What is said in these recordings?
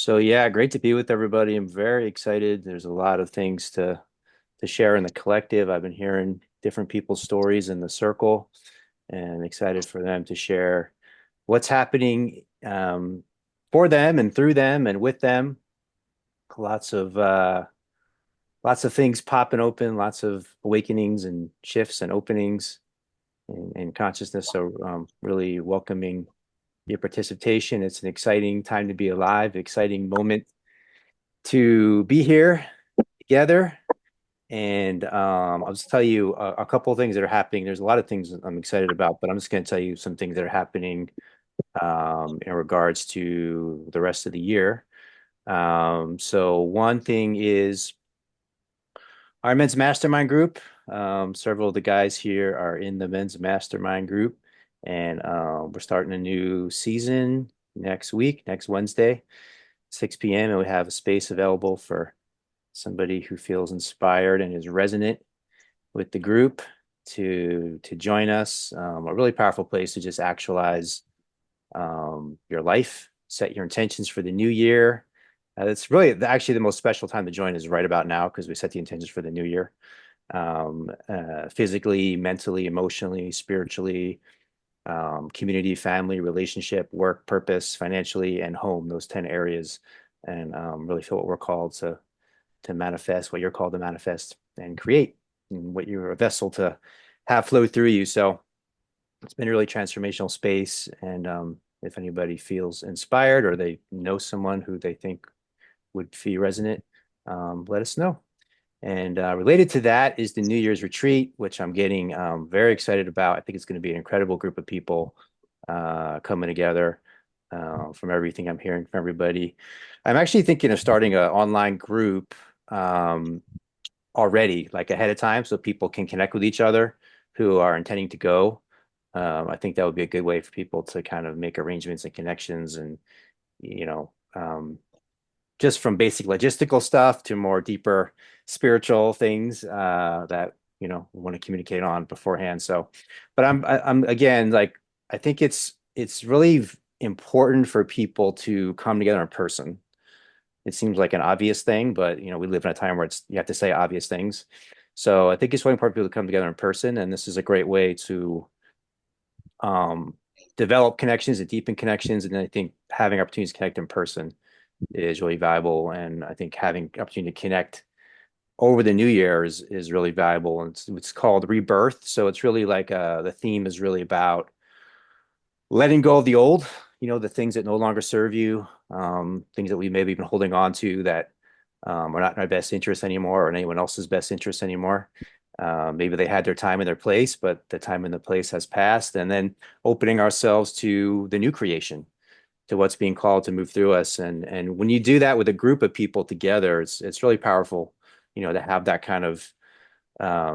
So yeah, great to be with everybody. I'm very excited. There's a lot of things to share in the collective. I've been hearing different people's stories in the circle and excited for them to share what's happening for them and through them and with them. Lots of lots of things popping open, lots of awakenings and shifts and openings in consciousness. So really welcoming your participation. It's an exciting time to be alive, exciting moment to be here together. And I'll just tell you a couple of things that are happening. There's a lot of things I'm excited about, but I'm just going to tell you some things that are happening in regards to the rest of the year. So one thing is our men's mastermind group. Several of the guys here are in the men's mastermind group, and we're starting a new season next week, next Wednesday, 6 p.m. And we have a space available for somebody who feels inspired and is resonant with the group to join us. A really powerful place to just actualize your life, set your intentions for the new year. It's really actually the most special time to join is right about now because we set the intentions for the new year. Physically, mentally, emotionally, spiritually, community, family, relationship, work, purpose, financially, and home, those 10 areas. And really feel what we're called to manifest, what you're called to manifest and create, and what you're a vessel to have flow through you. So it's been a really transformational space. And if anybody feels inspired or they know someone who they think would feel resonant, let us know. And related to that is the New Year's retreat, which I'm getting very excited about. I think it's going to be an incredible group of people coming together from everything I'm hearing from everybody. I'm actually thinking of starting an online group um, already, like ahead of time, so people can connect with each other who are intending to go. I think that would be a good way for people to kind of make arrangements and connections and, you know, just from basic logistical stuff to more deeper spiritual things that we want to communicate on beforehand. So, but I'm again like I think it's really important for people to come together in person. It seems like an obvious thing, but we live in a time where you have to say obvious things. So I think it's really important for people to come together in person, and this is a great way to um, develop connections and deepen connections. And I think having opportunities to connect in person is really valuable. And I think having opportunity to connect over the new year is really valuable. And it's called ReBirth. So it's really like the theme is really about letting go of the old, the things that no longer serve you, things that we maybe been holding on to that are not in our best interest anymore or in anyone else's best interest anymore. Maybe they had their time and their place, but the time and the place has passed. And then opening ourselves to the new creation, to what's being called to move through us. And when you do that with a group of people together, it's really powerful, to have that kind of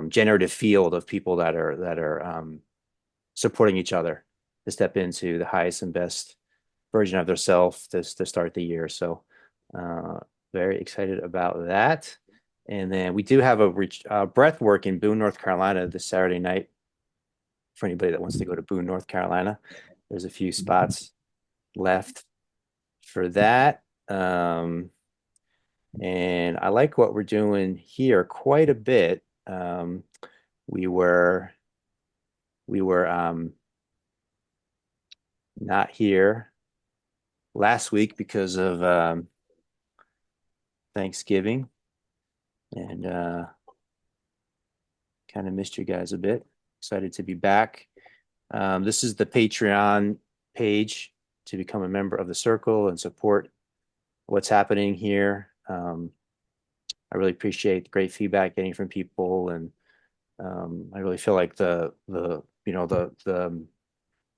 generative field of people that are supporting each other to step into the highest and best version of themselves to start the year. So uh, very excited about that. And then we do have a breath work in Boone, North Carolina this Saturday night for anybody that wants to go to Boone, North Carolina. There's a few spots left for that. And I like what we're doing here quite a bit. We were we were not here last week because of Thanksgiving and kind of missed you guys a bit. Excited to be back. This is the Patreon page to become a member of the circle and support what's happening here. I really appreciate the great feedback getting from people, and I really feel like the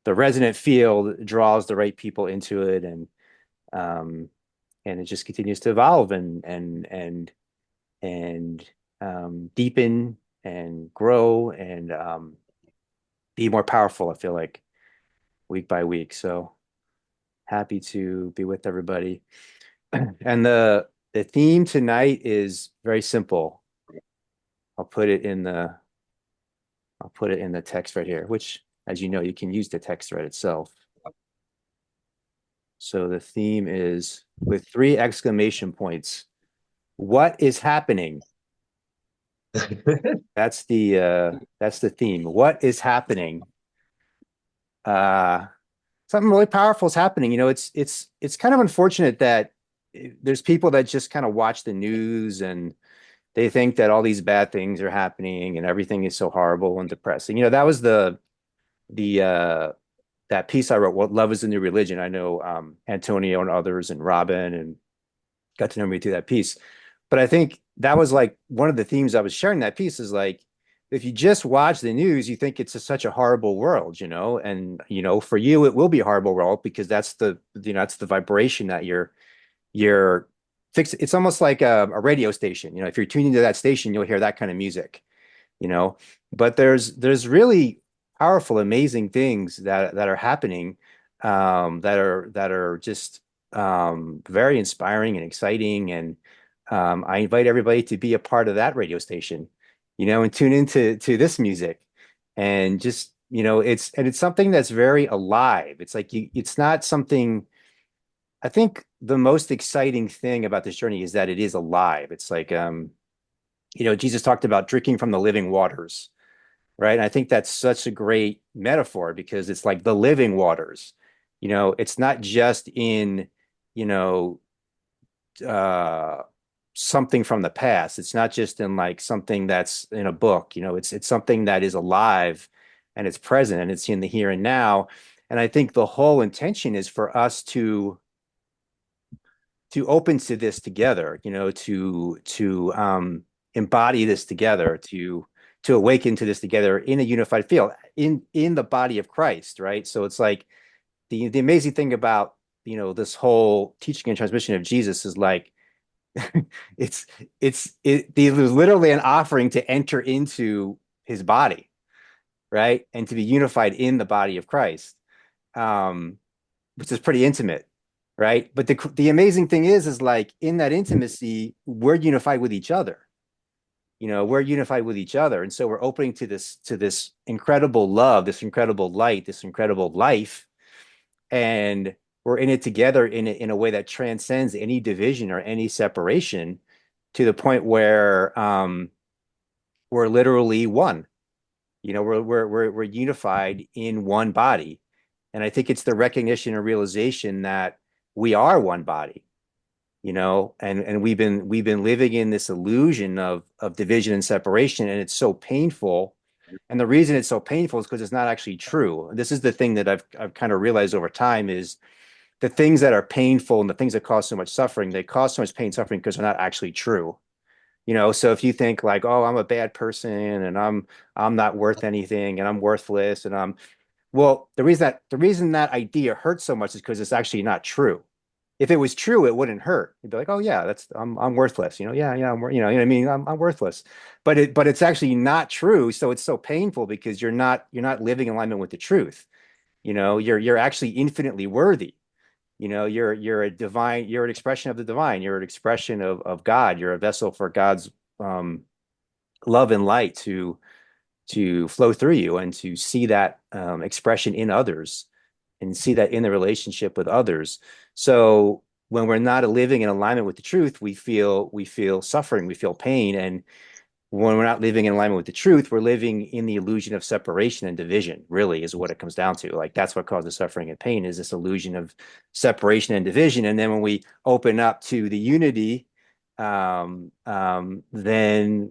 resonant field draws the right people into it, um, and it just continues to evolve and deepen and grow and be more powerful. I feel like week by week. So happy to be with everybody. And the theme tonight is very simple. I'll put it in the I'll put it in the text right here, which, as you know, you can use the text thread itself. So the theme is with three exclamation points. What is happening? That's the theme. What is happening? Uh Something really powerful is happening. It's kind of unfortunate that there's people that just kind of watch the news and they think that all these bad things are happening and everything is so horrible and depressing. That was the that piece I wrote, What Love is the New Religion. I know Antonio and others and Robin and got to know me through that piece. But I think that was like one of the themes I was sharing that piece is like, if you just watch the news, you think it's such a horrible world, and for you it will be a horrible world because that's the vibration that you're fixed. It's almost like a radio station. If you're tuning to that station, you'll hear that kind of music, you know. But there's really powerful, amazing things that are happening, that are just very inspiring and exciting. And I invite everybody to be a part of that radio station, and tune into this music, and just it's something that's very alive. It's like it's not something. I think the most exciting thing about this journey is that it is alive. It's like Jesus talked about drinking from the living waters, right? And I think that's such a great metaphor because it's like the living waters. It's not just in, you know, uh, something from the past. It's not just in like something that's in a book. It's something that is alive and it's present and it's in the here and now. And I think the whole intention is for us to open to this together, to embody this together, to awaken to this together in a unified field, in the body of Christ, right? So it's like the amazing thing about this whole teaching and transmission of Jesus is like it's it was literally an offering to enter into his body, right? And to be unified in the body of Christ. Um, which is pretty intimate, right? But the amazing thing is like in that intimacy, we're unified with each other. We're unified with each other, and so we're opening to this incredible love, this incredible light, this incredible life, and we're in it together in a way that transcends any division or any separation, to the point where we're literally one. We're unified in one body. And I think it's the recognition and realization that we are one body, and we've been living in this illusion of division and separation, and it's so painful. And the reason it's so painful is because it's not actually true. This is the thing that I've kind of realized over time is the things that are painful and the things that cause so much suffering, they cause so much pain and suffering because they're not actually true. So if you think like, oh, I'm a bad person and I'm not worth anything and I'm worthless and well, the reason that idea hurts so much is because it's actually not true. If it was true, it wouldn't hurt. You'd be like, oh yeah, I'm worthless. Yeah, you know what I mean? I'm worthless. But it's actually not true. So it's so painful because you're not living in alignment with the truth. You're actually infinitely worthy. You're a divine, you're an expression of the divine, you're an expression of God, you're a vessel for God's um love and light to flow through you and to see that expression in others and see that in the relationship with others. So when we're not living in alignment with the truth, we feel suffering, we feel pain. And when we're not living in alignment with the truth, we're living in the illusion of separation and division, really is what it comes down to. Like that's what causes suffering and pain, is this illusion of separation and division. And then when we open up to the unity, then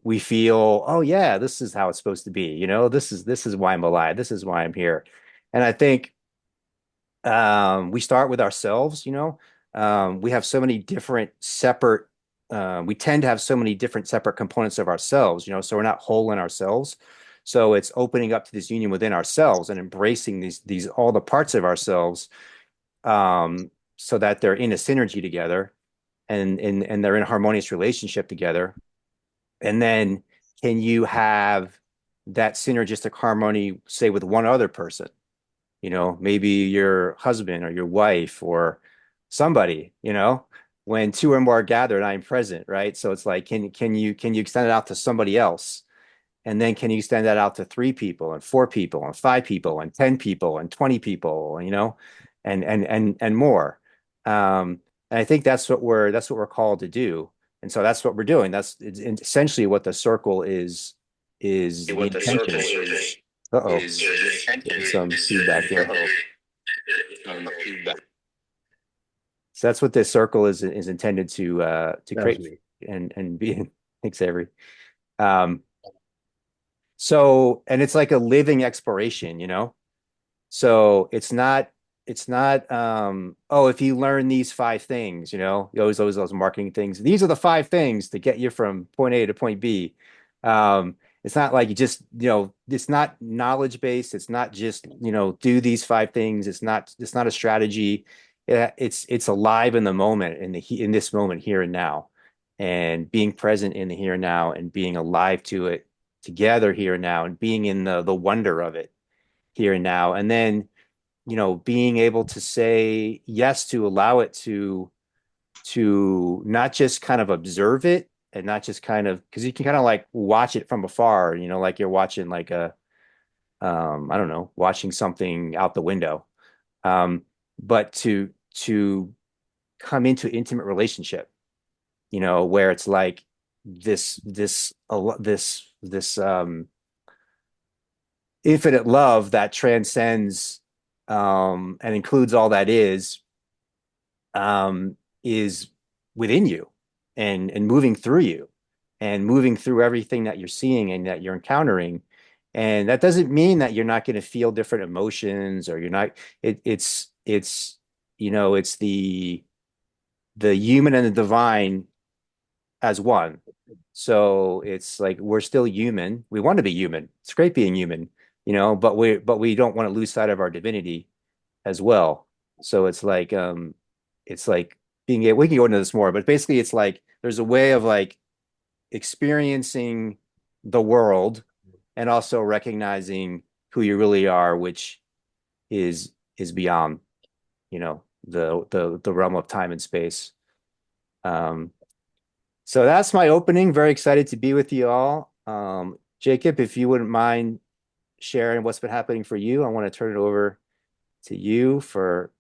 we feel, oh yeah, this is how it's supposed to be. This is why I'm alive. This is why I'm here. And I think we start with ourselves. We have so many different separate. We tend to have so many different separate components of ourselves. So we're not whole in ourselves. So it's opening up to this union within ourselves and embracing these all the parts of ourselves, so that they're in a synergy together, and they're in a harmonious relationship together. And then can you have that synergistic harmony, say, with one other person? Maybe your husband or your wife or somebody, when two or more are gathered, I am present, right? So it's like, can you extend it out to somebody else? And then can you extend that out to three people and four people and five people and 10 people and 20 people, and more. And I think that's what we're called to do. And so that's what we're doing. That's it's essentially what the circle is the What the circle intention. Uh-oh, is the getting intention some feedback here. feedback. So that's what this circle is intended to That was create me. and be. Thanks, Avery. Um, so and it's like a living exploration, you know? So it's not oh, if you learn these five things, you know, you always those marketing things. These are the five things to get you from point A to point B. It's not like you just, it's not knowledge based. It's not just, do these five things. It's not a strategy. It's alive in the moment, in this moment here and now, and being present in the here and now and being alive to it together here and now and being in the wonder of it here and now. And then, being able to say yes, to allow it to not just kind of observe it and not just kind of, because you can kind of like watch it from afar, like you're watching like I don't know, watching something out the window. But to come into intimate relationship, where it's like this infinite love that transcends and includes all that is within you and moving through you and moving through everything that you're seeing and that you're encountering. And that doesn't mean that you're not going to feel different emotions or you're not, it's the human and the divine as one. So it's like we're still human. We want to be human. It's great being human, but we don't want to lose sight of our divinity as well. So it's like being able, we can go into this more, but basically it's like there's a way of like experiencing the world and also recognizing who you really are, which is beyond, the realm of time and space. Um, so that's my opening. Very excited to be with you all. Jacob, if you wouldn't mind sharing what's been happening for you, I want to turn it over to you for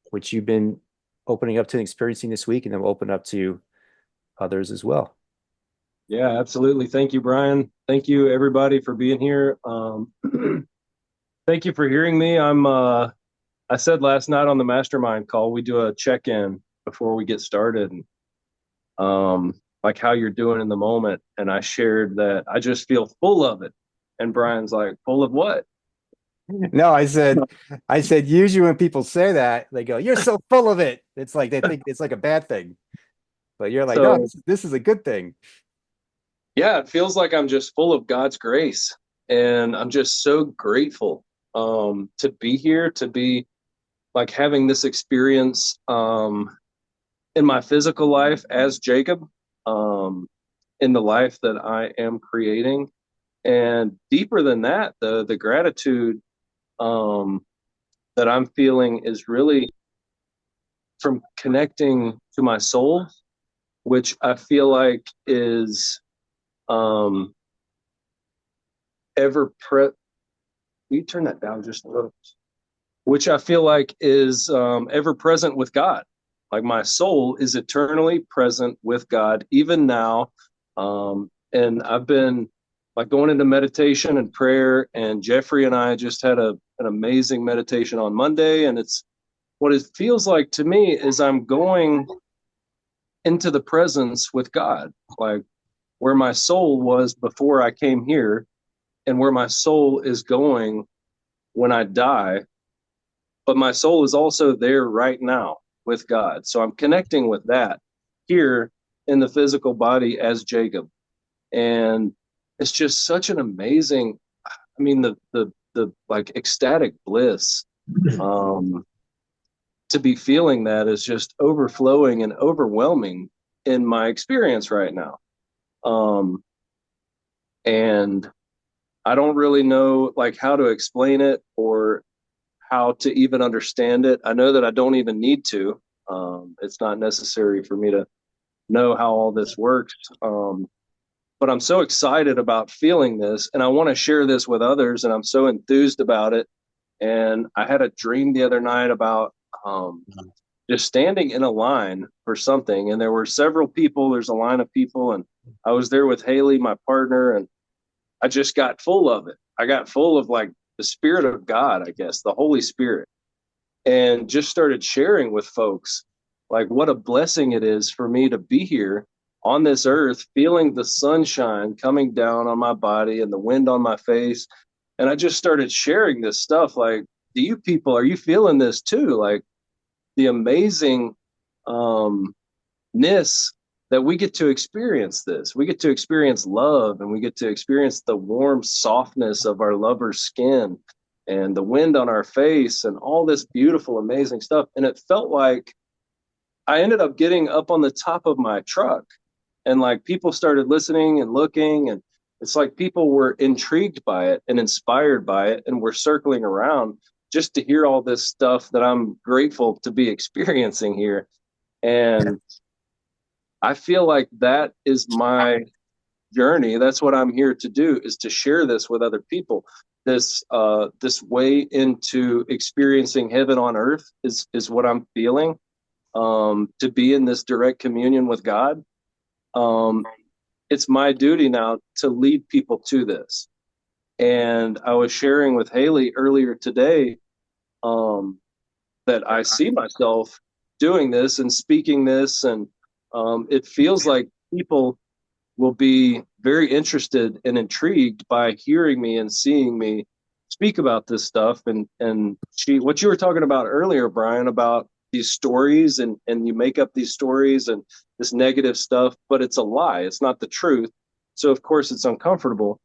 what you've been opening up to and experiencing this week, and then we'll open up to others as well. Yeah, absolutely. Thank you, Brian. Thank you, everybody, for being here. Thank you for hearing me. I said last night on the mastermind call, we do a check-in before we get started, like how you're doing in the moment. And I shared that I just feel full of it. And Brian's like, full of what? No, I said, usually when people say that, they go, "You're so full of it." It's like they think it's like a bad thing, but you're like, "No, So, this is a good thing." yeah, it feels like I'm just full of God's grace. And I'm just so grateful to be here, to be like having this experience in my physical life as Jacob, um, in the life that I am creating. And deeper than that, the gratitude um, that I'm feeling is really from connecting to my soul, which I feel like is um, ever pre. You turn that down just a little. Which I feel like is ever present with God. Like my soul is eternally present with God, even now. And I've been like going into meditation and prayer, and Jeffrey and I just had an amazing meditation on Monday. And it's what it feels like to me is I'm going into the presence with God, like where my soul was before I came here, and where my soul is going when I die, but my soul is also there right now with God. So I'm connecting with that here in the physical body as Jacob. And it's just such an amazing, I mean, the like ecstatic bliss, um, to be feeling that is just overflowing and overwhelming in my experience right now. Um, and I don't really know like how to explain it or how to even understand it. I know that I don't even need to. It's not necessary for me to know how all this works. But I'm so excited about feeling this, and I want to share this with others, and I'm so enthused about it. And I had a dream the other night about just standing in a line for something. And there were several people, there's a line of people. And I was there with Haley, my partner, and I just got full of it. I got full of like the Spirit of God, I guess, the Holy Spirit, and just started sharing with folks like what a blessing it is for me to be here on this earth, feeling the sunshine coming down on my body and the wind on my face. And I just started sharing this stuff like, do you people, are you feeling this too? Like the amazing um, ness that we get to experience this. We get to experience love, and we get to experience the warm softness of our lover's skin and the wind on our face and all this beautiful, amazing stuff. And it felt like I ended up getting up on the top of my truck, and like people started listening and looking, and it's like people were intrigued by it and inspired by it and were circling around just to hear all this stuff that I'm grateful to be experiencing here. And I feel like that is my journey. That's what I'm here to do, is to share this with other people. This way into experiencing heaven on earth is what I'm feeling. To be in this direct communion with God. Um, it's my duty now to lead people to this. And I was sharing with Haley earlier today um, that I see myself doing this and speaking this, and it feels like people will be very interested and intrigued by hearing me and seeing me speak about this stuff. And what you were talking about earlier, Brian, about these stories, and you make up these stories and this negative stuff, but it's a lie. It's not the truth. So of course it's uncomfortable.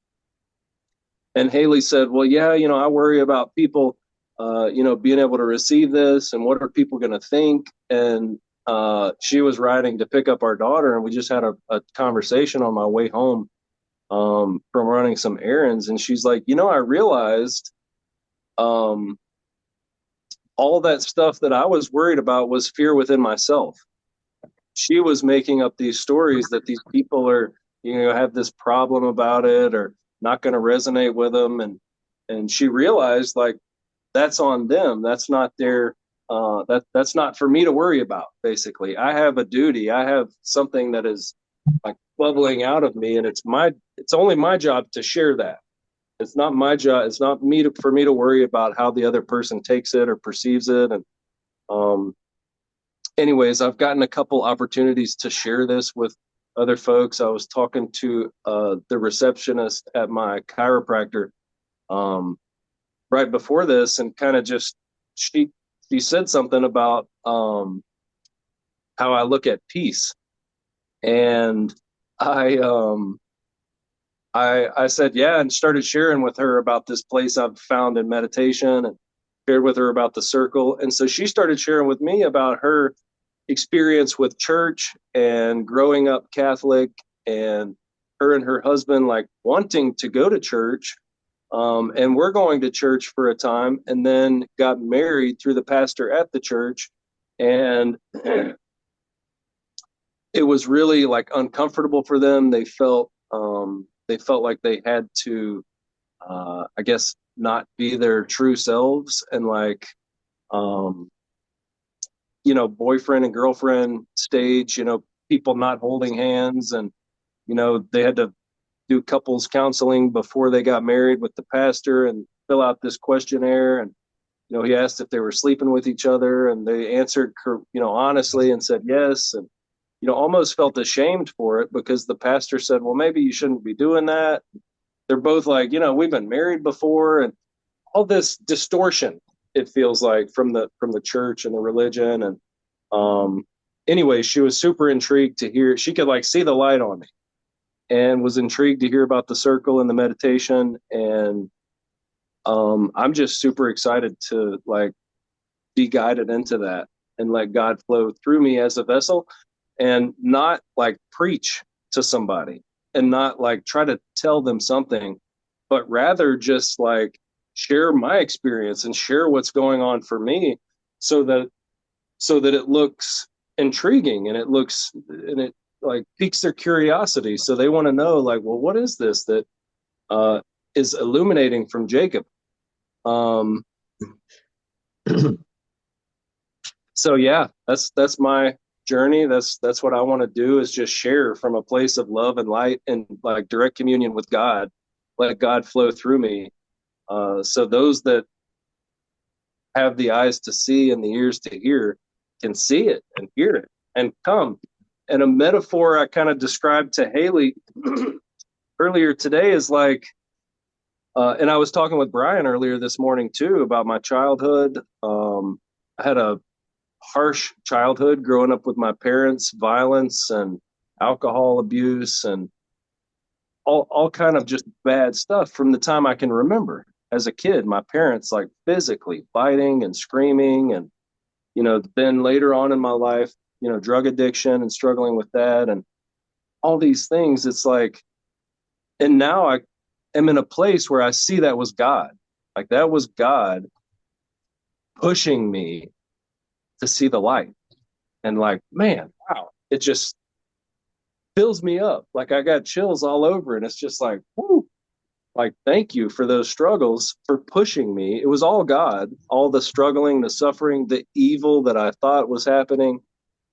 And Haley said, well, yeah, I worry about people, being able to receive this, and what are people going to think? And she was riding to pick up our daughter, and we just had a conversation on my way home from running some errands. And she's like, I realized um, all that stuff that I was worried about was fear within myself. She was making up these stories that these people are, have this problem about it, or not going to resonate with them. And she realized, like, that's on them. That's not their, that's not for me to worry about. Basically, I have a duty. I have something that is like bubbling out of me, and it's only my job to share that. It's not my job. It's not for me to worry about how the other person takes it or perceives it. And um, anyways, I've gotten a couple opportunities to share this with other folks. I was talking to the receptionist at my chiropractor um, right before this, and kind of just she she said something about how I look at peace. And I I said, yeah, and started sharing with her about this place I've found in meditation, and shared with her about the circle. And so she started sharing with me about her experience with church and growing up Catholic, and her and her husband like wanting to go to church. And we're going to church for a time, and then got married through the pastor at the church. And it was really like uncomfortable for them. They felt like they had to, I guess, not be their true selves, and like, um, boyfriend and girlfriend stage, people not holding hands. And, they had to do couples counseling before they got married with the pastor, and fill out this questionnaire. And, he asked if they were sleeping with each other, and they answered, honestly, and said yes. And, almost felt ashamed for it, because the pastor said, well, maybe you shouldn't be doing that. They're both like, we've been married before, and all this distortion, it feels like, from the church and the religion. And um anyway, she was super intrigued to hear. She could like see the light on me, and was intrigued to hear about the circle and the meditation. And I'm just super excited to like be guided into that, and let God flow through me as a vessel, and not like preach to somebody, and not like try to tell them something, but rather just like share my experience and share what's going on for me, so that it looks intriguing, and it like piques their curiosity, so they want to know, like, well, what is this that uh is illuminating from Jacob? um So yeah, that's my journey. That's what I want to do, is just share from a place of love and light and like direct communion with God. Let God flow through me. So those that have the eyes to see and the ears to hear can see it and hear it and come. And a metaphor I kind of described to Haley earlier today is like, and I was talking with Brian earlier this morning too about my childhood. I had a harsh childhood growing up with my parents, violence and alcohol abuse and all kind of just bad stuff from the time I can remember. As a kid, my parents like physically fighting and screaming, and then later on in my life, drug addiction and struggling with that and all these things. It's like, and now I am in a place where I see that was God. Like that was God pushing me to see the light. And like, man, wow, it just fills me up. Like I got chills all over, and it's just like, whoo, like thank you for those struggles, for pushing me. It was all God, all the struggling, the suffering, the evil that I thought was happening.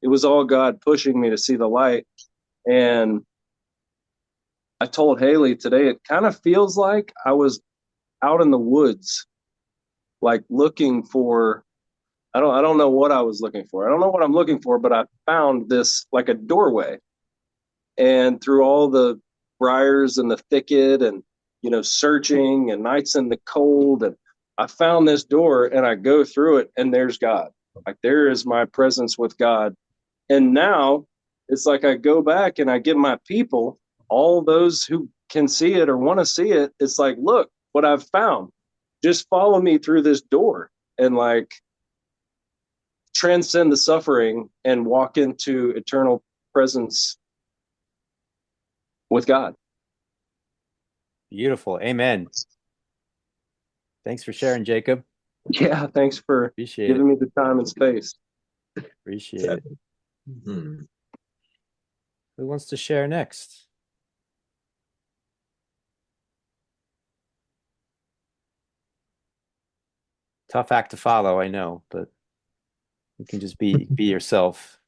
It was all God pushing me to see the light. And I told Haley today, it kind of feels like I was out in the woods, like looking for, I don't know what I was looking for. I don't know what I'm looking for, but I found this like a doorway. And through all the briars and the thicket and searching and nights in the cold, and I found this door and I go through it and there's God. Like there is my presence with God. And now it's like I go back and I give my people, all those who can see it or want to see it, it's like, look what I've found. Just follow me through this door and like transcend the suffering and walk into eternal presence with God. Beautiful. Amen. Thanks for sharing, Jacob. Yeah, thanks for Appreciate it. giving me the time and space. Appreciate it. Mhm. Who wants to share next? Tough act to follow, I know, but you can just be yourself.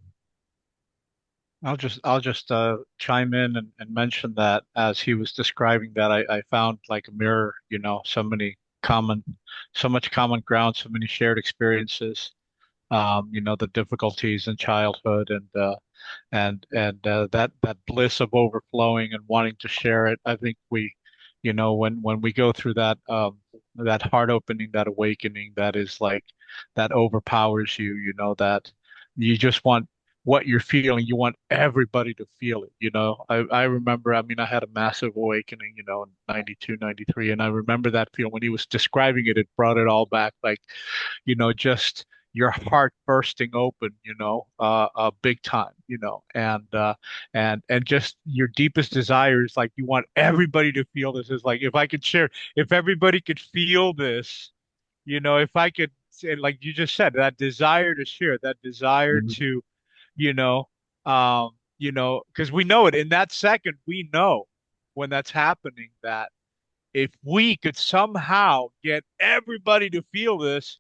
I'll just chime in and mention that as he was describing that, I found like a mirror, so much common ground, so many shared experiences, the difficulties in childhood and that bliss of overflowing and wanting to share it. I think when we go through that heart opening, that awakening, that is like that overpowers you, that you just want what you're feeling, you want everybody to feel it. I remember, I mean, I had a massive awakening, in 92, 93, and I remember that feeling when he was describing it, it brought it all back, like, just your heart bursting open, big time, and just your deepest desire is like you want everybody to feel this. Is like if I could share, if everybody could feel this, if I could, like you just said, that desire to share, that desire Mhm. to, you know, because we know it in that second, we know when that's happening that if we could somehow get everybody to feel this,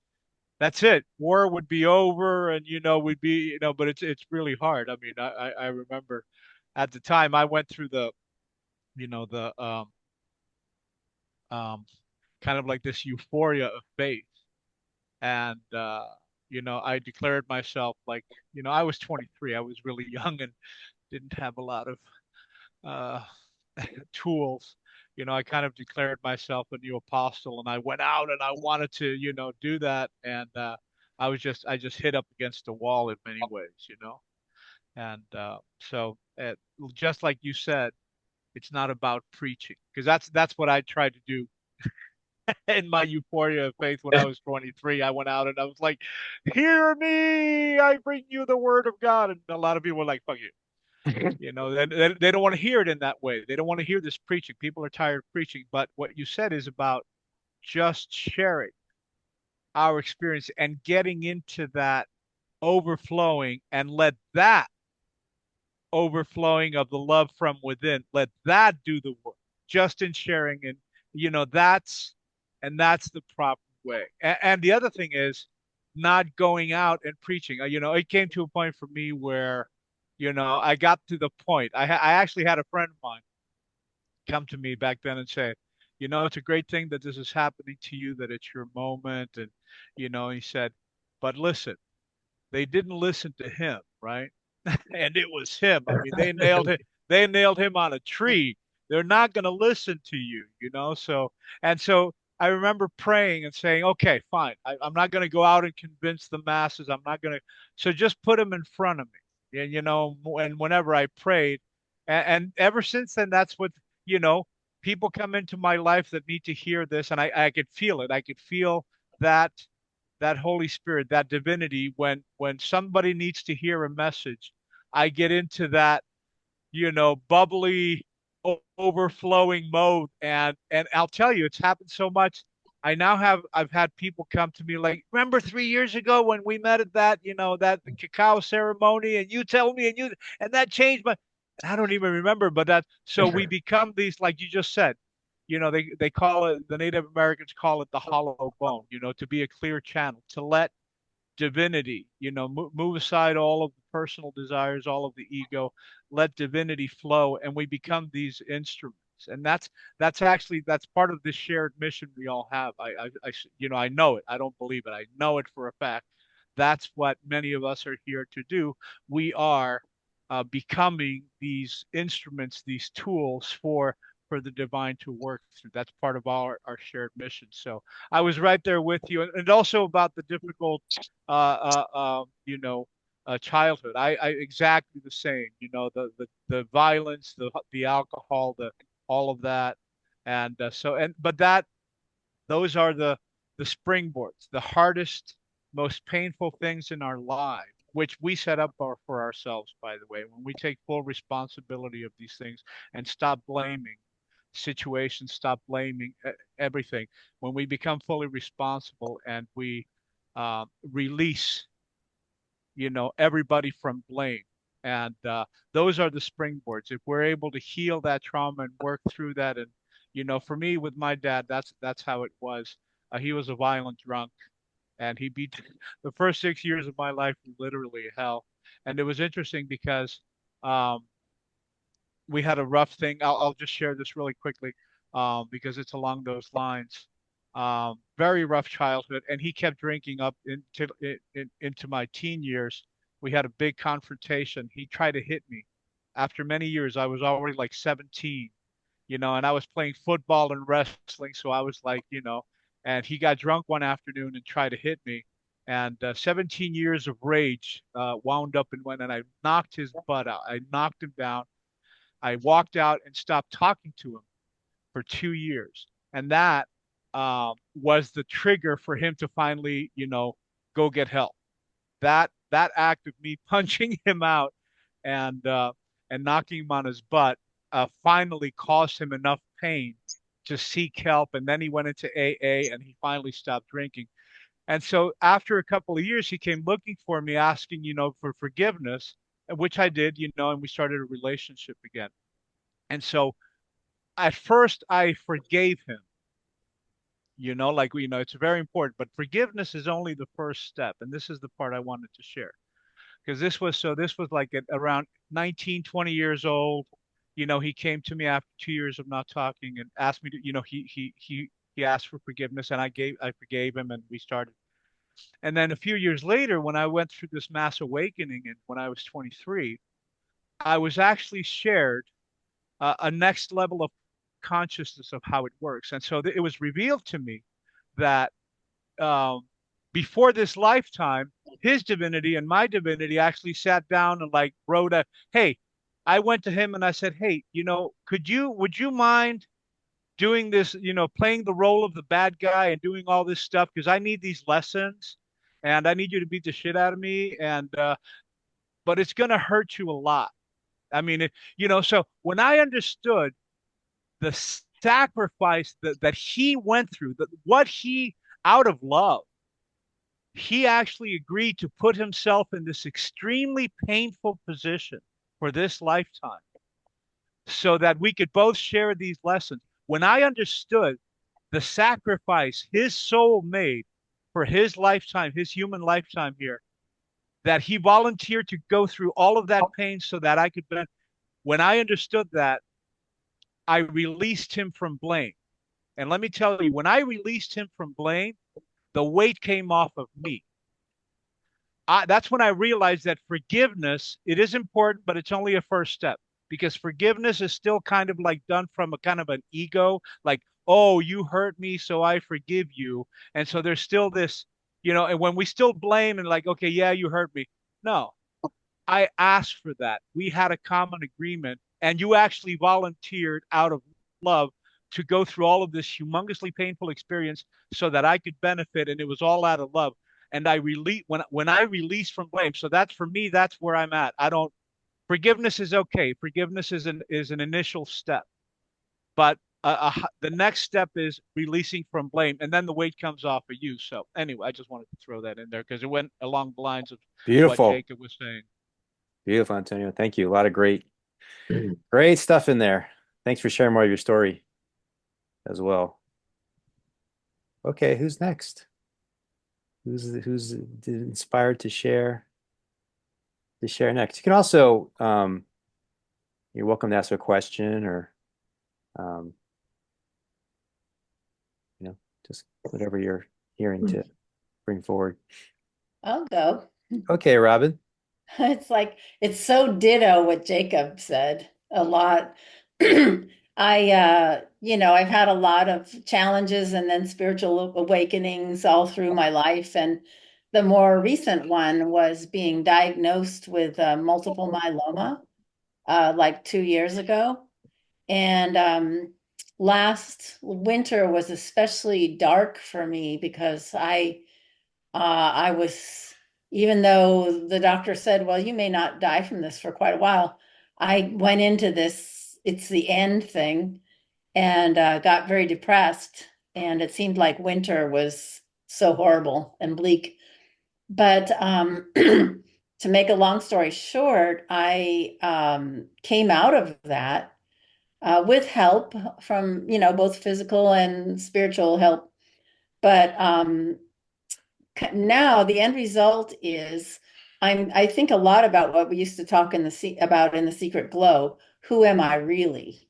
that's it. War would be over, and we'd be, but it's really hard. I mean, I remember at the time I went through the um kind of like this euphoria of faith, and I declared myself like, I was 23. I was really young and didn't have a lot of uh tools. I kind of declared myself a new apostle, and I went out and I wanted to, do that. And I just hit up against a wall in many ways. And just like you said, it's not about preaching, because that's what I tried to do in my euphoria of faith when I was 23. I went out and I was like, "Hear me! I bring you the word of God." And a lot of people were like, "Fuck you." They don't want to hear it in that way. They don't want to hear this preaching. People are tired of preaching. But what you said is about just sharing our experience and getting into that overflowing, and let that overflowing of the love from within, let that do the work just in sharing. And that's the proper way. And the other thing is, not going out and preaching. It came to a point for me where, I got to the point. I actually had a friend of mine come to me back then and say, it's a great thing that this is happening to you, that it's your moment. And, he said, but listen, they didn't listen to him, right? And it was him. I mean, they nailed him. They nailed him on a tree. They're not going to listen to you. So I remember praying and saying, okay, fine. I'm not going to go out and convince the masses. I'm not going to. So just put him in front of me. And whenever I prayed, and ever since then, that's what, you know, people come into my life that need to hear this. And I could feel it. I could feel that Holy Spirit, that divinity, when somebody needs to hear a message, I get into that, bubbly, overflowing mode. And I'll tell you, it's happened so much. I've had people come to me like, remember 3 years ago when we met at that, that the cacao ceremony, and you tell me, and that changed my, I don't even remember, but so we become these, like you just said, they call it, the Native Americans call it the hollow bone, to be a clear channel, to let divinity, move aside all of the personal desires, all of the ego, let divinity flow, and we become these instruments. And that's part of this shared mission we all have. I know it. I don't believe it. I know it for a fact. That's what many of us are here to do. We are becoming these instruments, these tools for the divine to work through. That's part of our shared mission. So I was right there with you, and also about the difficult, childhood. I exactly the same. The violence, the alcohol, the all of that, and but those are the springboards, the hardest, most painful things in our lives, which we set up for ourselves, by the way. When we take full responsibility of these things and stop blaming situations, stop blaming everything, when we become fully responsible and we release, everybody from blame. And those are the springboards. If we're able to heal that trauma and work through that, and for me with my dad, that's how it was. He was a violent drunk, and he beat the first 6 years of my life were literally hell. And it was interesting because um, we had a rough thing. I'll just share this really quickly because it's along those lines. Very rough childhood, and he kept drinking up into my teen years. We had a big confrontation. He tried to hit me. After many years, I was already like 17, and I was playing football and wrestling, so I was like, and he got drunk one afternoon and tried to hit me. And 17 years of rage wound up in when, and I knocked his butt out. I knocked him down. I walked out and stopped talking to him for 2 years. And that was the trigger for him to finally, go get help. That act of me punching him out and knocking him on his butt finally caused him enough pain to seek help. And then he went into AA and he finally stopped drinking. And so after a couple of years, he came looking for me, asking, for forgiveness, which I did, and we started a relationship again. And so at first I forgave him, it's very important, but forgiveness is only the first step. And this is the part I wanted to share because this was like at around 19, 20 years old. He came to me after 2 years of not talking and asked me to, he asked for forgiveness, and I forgave him, and we started. And then a few years later, when I went through this mass awakening, and when I was 23, I was actually shared a next level of consciousness of how it works. And so it was revealed to me that um, before this lifetime, his divinity and my divinity actually sat down and like wrote hey, I went to him and I said, hey, would you mind doing this, playing the role of the bad guy and doing all this stuff? Because I need these lessons and I need you to beat the shit out of me. But it's going to hurt you a lot. I mean, so when I understood the sacrifice that he went through, what he, out of love, he actually agreed to put himself in this extremely painful position for this lifetime so that we could both share these lessons. When I understood the sacrifice his soul made for his lifetime, his human lifetime here, that he volunteered to go through all of that pain so that I could. When I understood that, I released him from blame. And let me tell you, when I released him from blame, the weight came off of me. That's when I realized that forgiveness, it is important, but it's only a first step, because forgiveness is still kind of like done from a kind of an ego, like, oh, you hurt me, so I forgive you. And so there's still this, and when we still blame and like, okay, yeah, you hurt me. No, I asked for that. We had a common agreement, and you actually volunteered out of love to go through all of this humongously painful experience so that I could benefit, and it was all out of love. And I release when I release from blame. So that's for me. That's where I'm at. I don't. Forgiveness is okay. Forgiveness is an initial step, but the next step is releasing from blame, and then the weight comes off of you. So anyway, I just wanted to throw that in there because it went along the lines of what Beautiful. Jacob was saying. Beautiful, Antonio. Thank you. A lot of great stuff in there. Thanks for sharing more of your story as well. Okay, who's next? Who's inspired to share next? You can also you're welcome to ask a question or um, just whatever you're hearing to bring forward. I'll go. Okay, Robin. It's like it's so ditto what Jacob said a lot. I've had a lot of challenges and then spiritual awakenings all through my life. And the more recent one was being diagnosed with multiple myeloma, like 2 years ago. And last winter was especially dark for me because I was, even though the doctor said, well, you may not die from this for quite a while, I went into this, it's the end thing, and got very depressed. And it seemed like winter was so horrible and bleak. But to make a long story short, I came out of that with help from, both physical and spiritual help. But now the end result is I think a lot about what we used to talk about in the Secret Glow. Who am I really?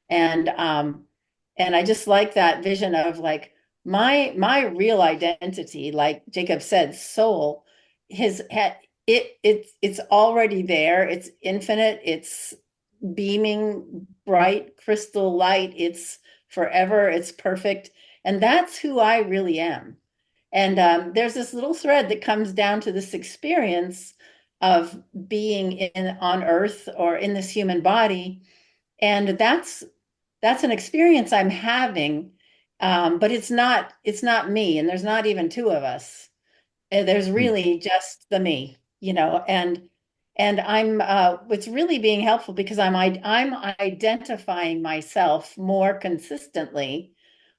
And I just like that vision of like my real identity, like Jacob said, soul, his it's already there. It's infinite. It's beaming bright crystal light. It's forever. It's perfect. And that's who I really am. And there's this little thread that comes down to this experience of being on Earth or in this human body, and that's an experience I'm having, but it's not me, and there's not even two of us. There's Hmm. really just the me, and I'm it's really being helpful because I'm identifying myself more consistently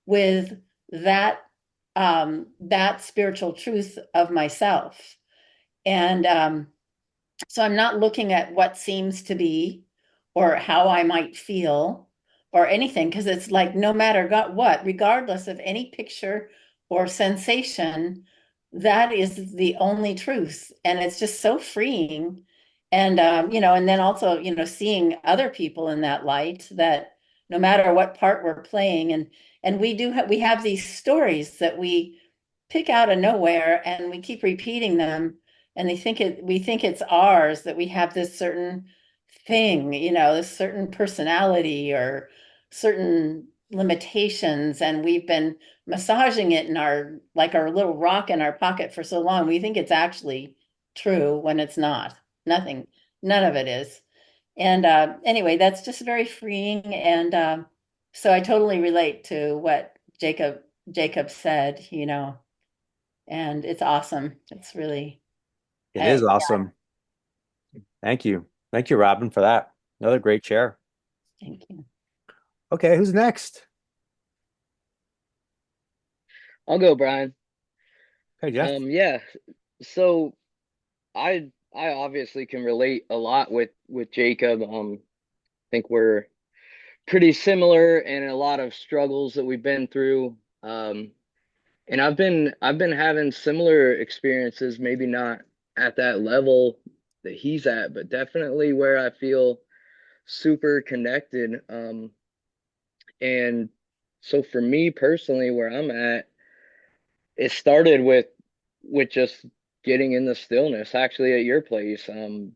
with that that spiritual truth of myself. And so I'm not looking at what seems to be or how I might feel or anything, because it's like no matter what, regardless of any picture or sensation, that is the only truth. And it's just so freeing. And, and then also, seeing other people in that light, that no matter what part we're playing, and we have these stories that we pick out of nowhere and we keep repeating them, and we think it's ours, that we have this certain thing, this certain personality or certain limitations, and we've been massaging it in our little rock in our pocket for so long. We think it's actually true when it's not. Nothing, none of it is. And anyway, that's just very freeing. And so I totally relate to what Jacob said, and it's awesome. It's really, It is yeah, awesome. Thank you. Thank you, Robin, for that. Another great share. thank you. Okay, who's next? I'll go, Brian. Hey, Jeff. Yeah. So I obviously can relate a lot with Jacob. I think we're pretty similar in a lot of struggles that we've been through. And I've been having similar experiences, maybe not at that level that he's at, but definitely where I feel super connected. And so for me personally, where I'm at, it started with just getting in the stillness, actually at your place, on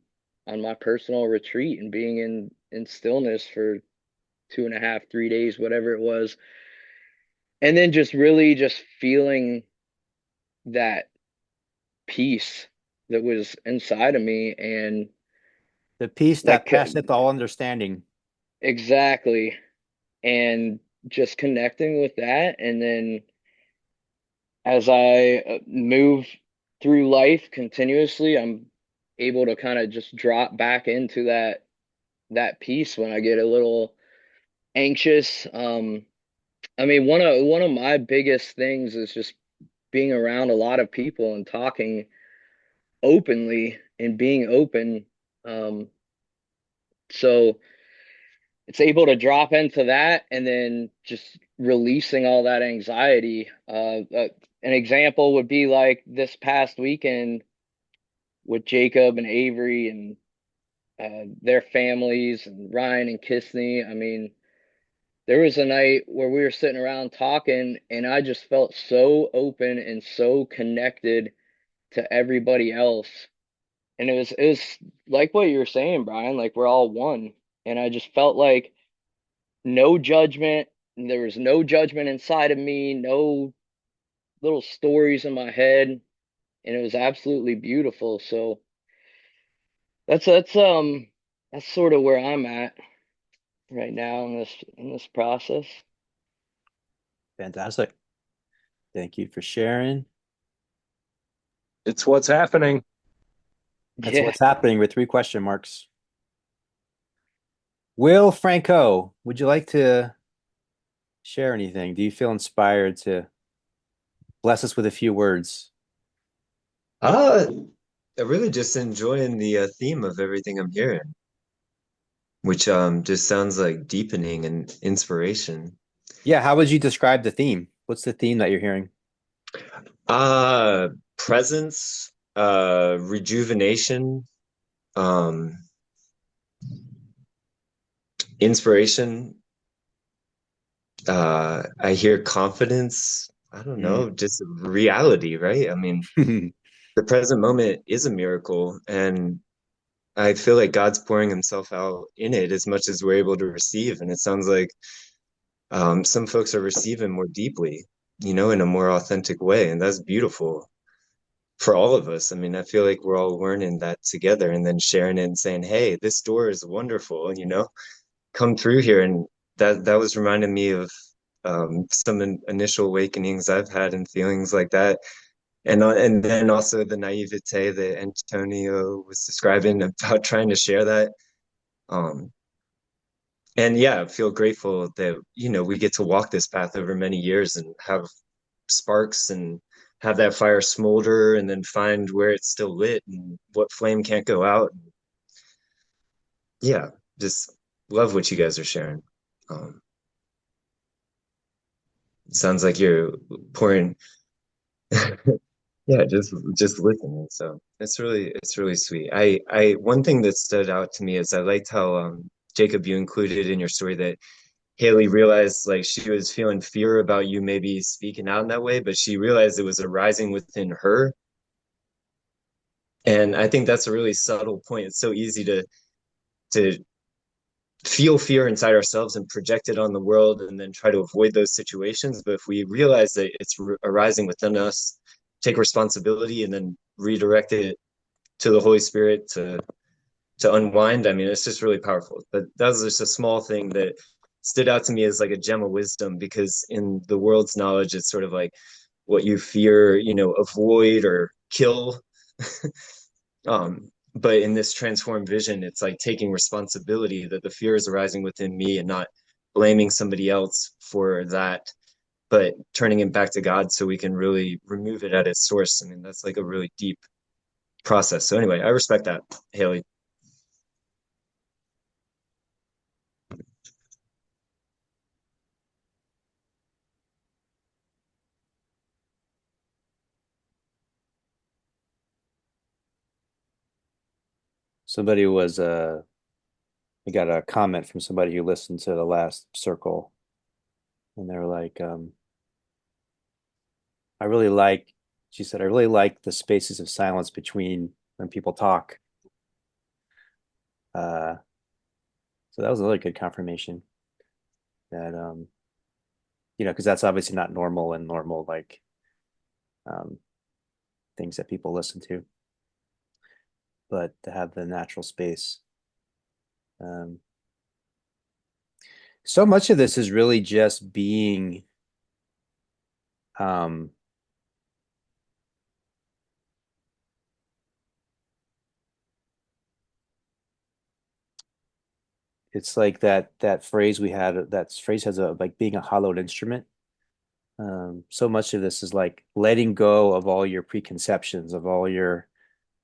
my personal retreat and being in stillness for 2.5, 3 days, whatever it was. And then just really just feeling that peace that was inside of me and The peace that like passeth all understanding. exactly, and just connecting with that. And then as I move through life continuously, I'm able to kind of just drop back into that peace when I get a little anxious. I mean, one of my biggest things is just being around a lot of people and talking openly and being open. Um, so it's able to drop into that and then just releasing all that anxiety. An example would be like this past weekend with Jacob and Avery and their families and Ryan and Kissney. I mean, there was a night where we were sitting around talking, and I just felt so open and so connected to everybody else. And it was like what you were saying, Brian, like we're all one. And I just felt like no judgment. There was no judgment inside of me, no little stories in my head, and it was absolutely beautiful. So that's sort of where I'm at right now in this process. Fantastic. Thank you for sharing. It's what's happening. That's Yeah. what's happening with 3 question marks. Will Franco, would you like to share anything? Do you feel inspired to bless us with a few words? Uh, I'm really just enjoying the theme of everything I'm hearing, which just sounds like deepening and inspiration. Yeah, how would you describe the theme? What's the theme that you're hearing? Uh, Presence, rejuvenation, um, inspiration. I hear confidence. I don't Mm. know, just reality, right? I mean, the present moment is a miracle, and I feel like God's pouring himself out in it as much as we're able to receive. And it sounds like some folks are receiving more deeply, in a more authentic way. And that's beautiful for all of us. I mean, I feel like we're all learning that together and then sharing it and saying, hey, this door is wonderful, come through here. And that was reminding me of some initial awakenings I've had and feelings like that. And then also the naivete that Antonio was describing about trying to share that. Um, and yeah, I feel grateful that, we get to walk this path over many years and have sparks and have that fire smolder and then find where it's still lit and what flame can't go out. Yeah, just love what you guys are sharing. Um, sounds like you're pouring, yeah, just listening. So it's really sweet. I one thing that stood out to me is I liked how Jacob, you included in your story that Haley realized like she was feeling fear about you maybe speaking out in that way, but she realized it was arising within her. And I think that's a really subtle point. It's so easy to feel fear inside ourselves and project it on the world and then try to avoid those situations. But if we realize that it's arising within us, take responsibility and then redirect it to the Holy Spirit to unwind, I mean, it's just really powerful. But that was just a small thing that stood out to me as like a gem of wisdom, because in the world's knowledge, it's sort of like what you fear, avoid or kill. But in this transformed vision, it's like taking responsibility that the fear is arising within me and not blaming somebody else for that, but turning it back to God so we can really remove it at its source. I mean, that's like a really deep process. So anyway, I respect that, Haley. somebody was I got a comment from somebody who listened to the last circle, and they were like, I really like, she said, I really like the spaces of silence between when people talk. Uh, so that was a really good confirmation that, because that's obviously not normal and normal, like, um, things that people listen to, but to have the natural space. Um, so much of this is really just being, um, it's like that phrase we had, that phrase has a like being a hollowed instrument. So much of this is like letting go of all your preconceptions, of all your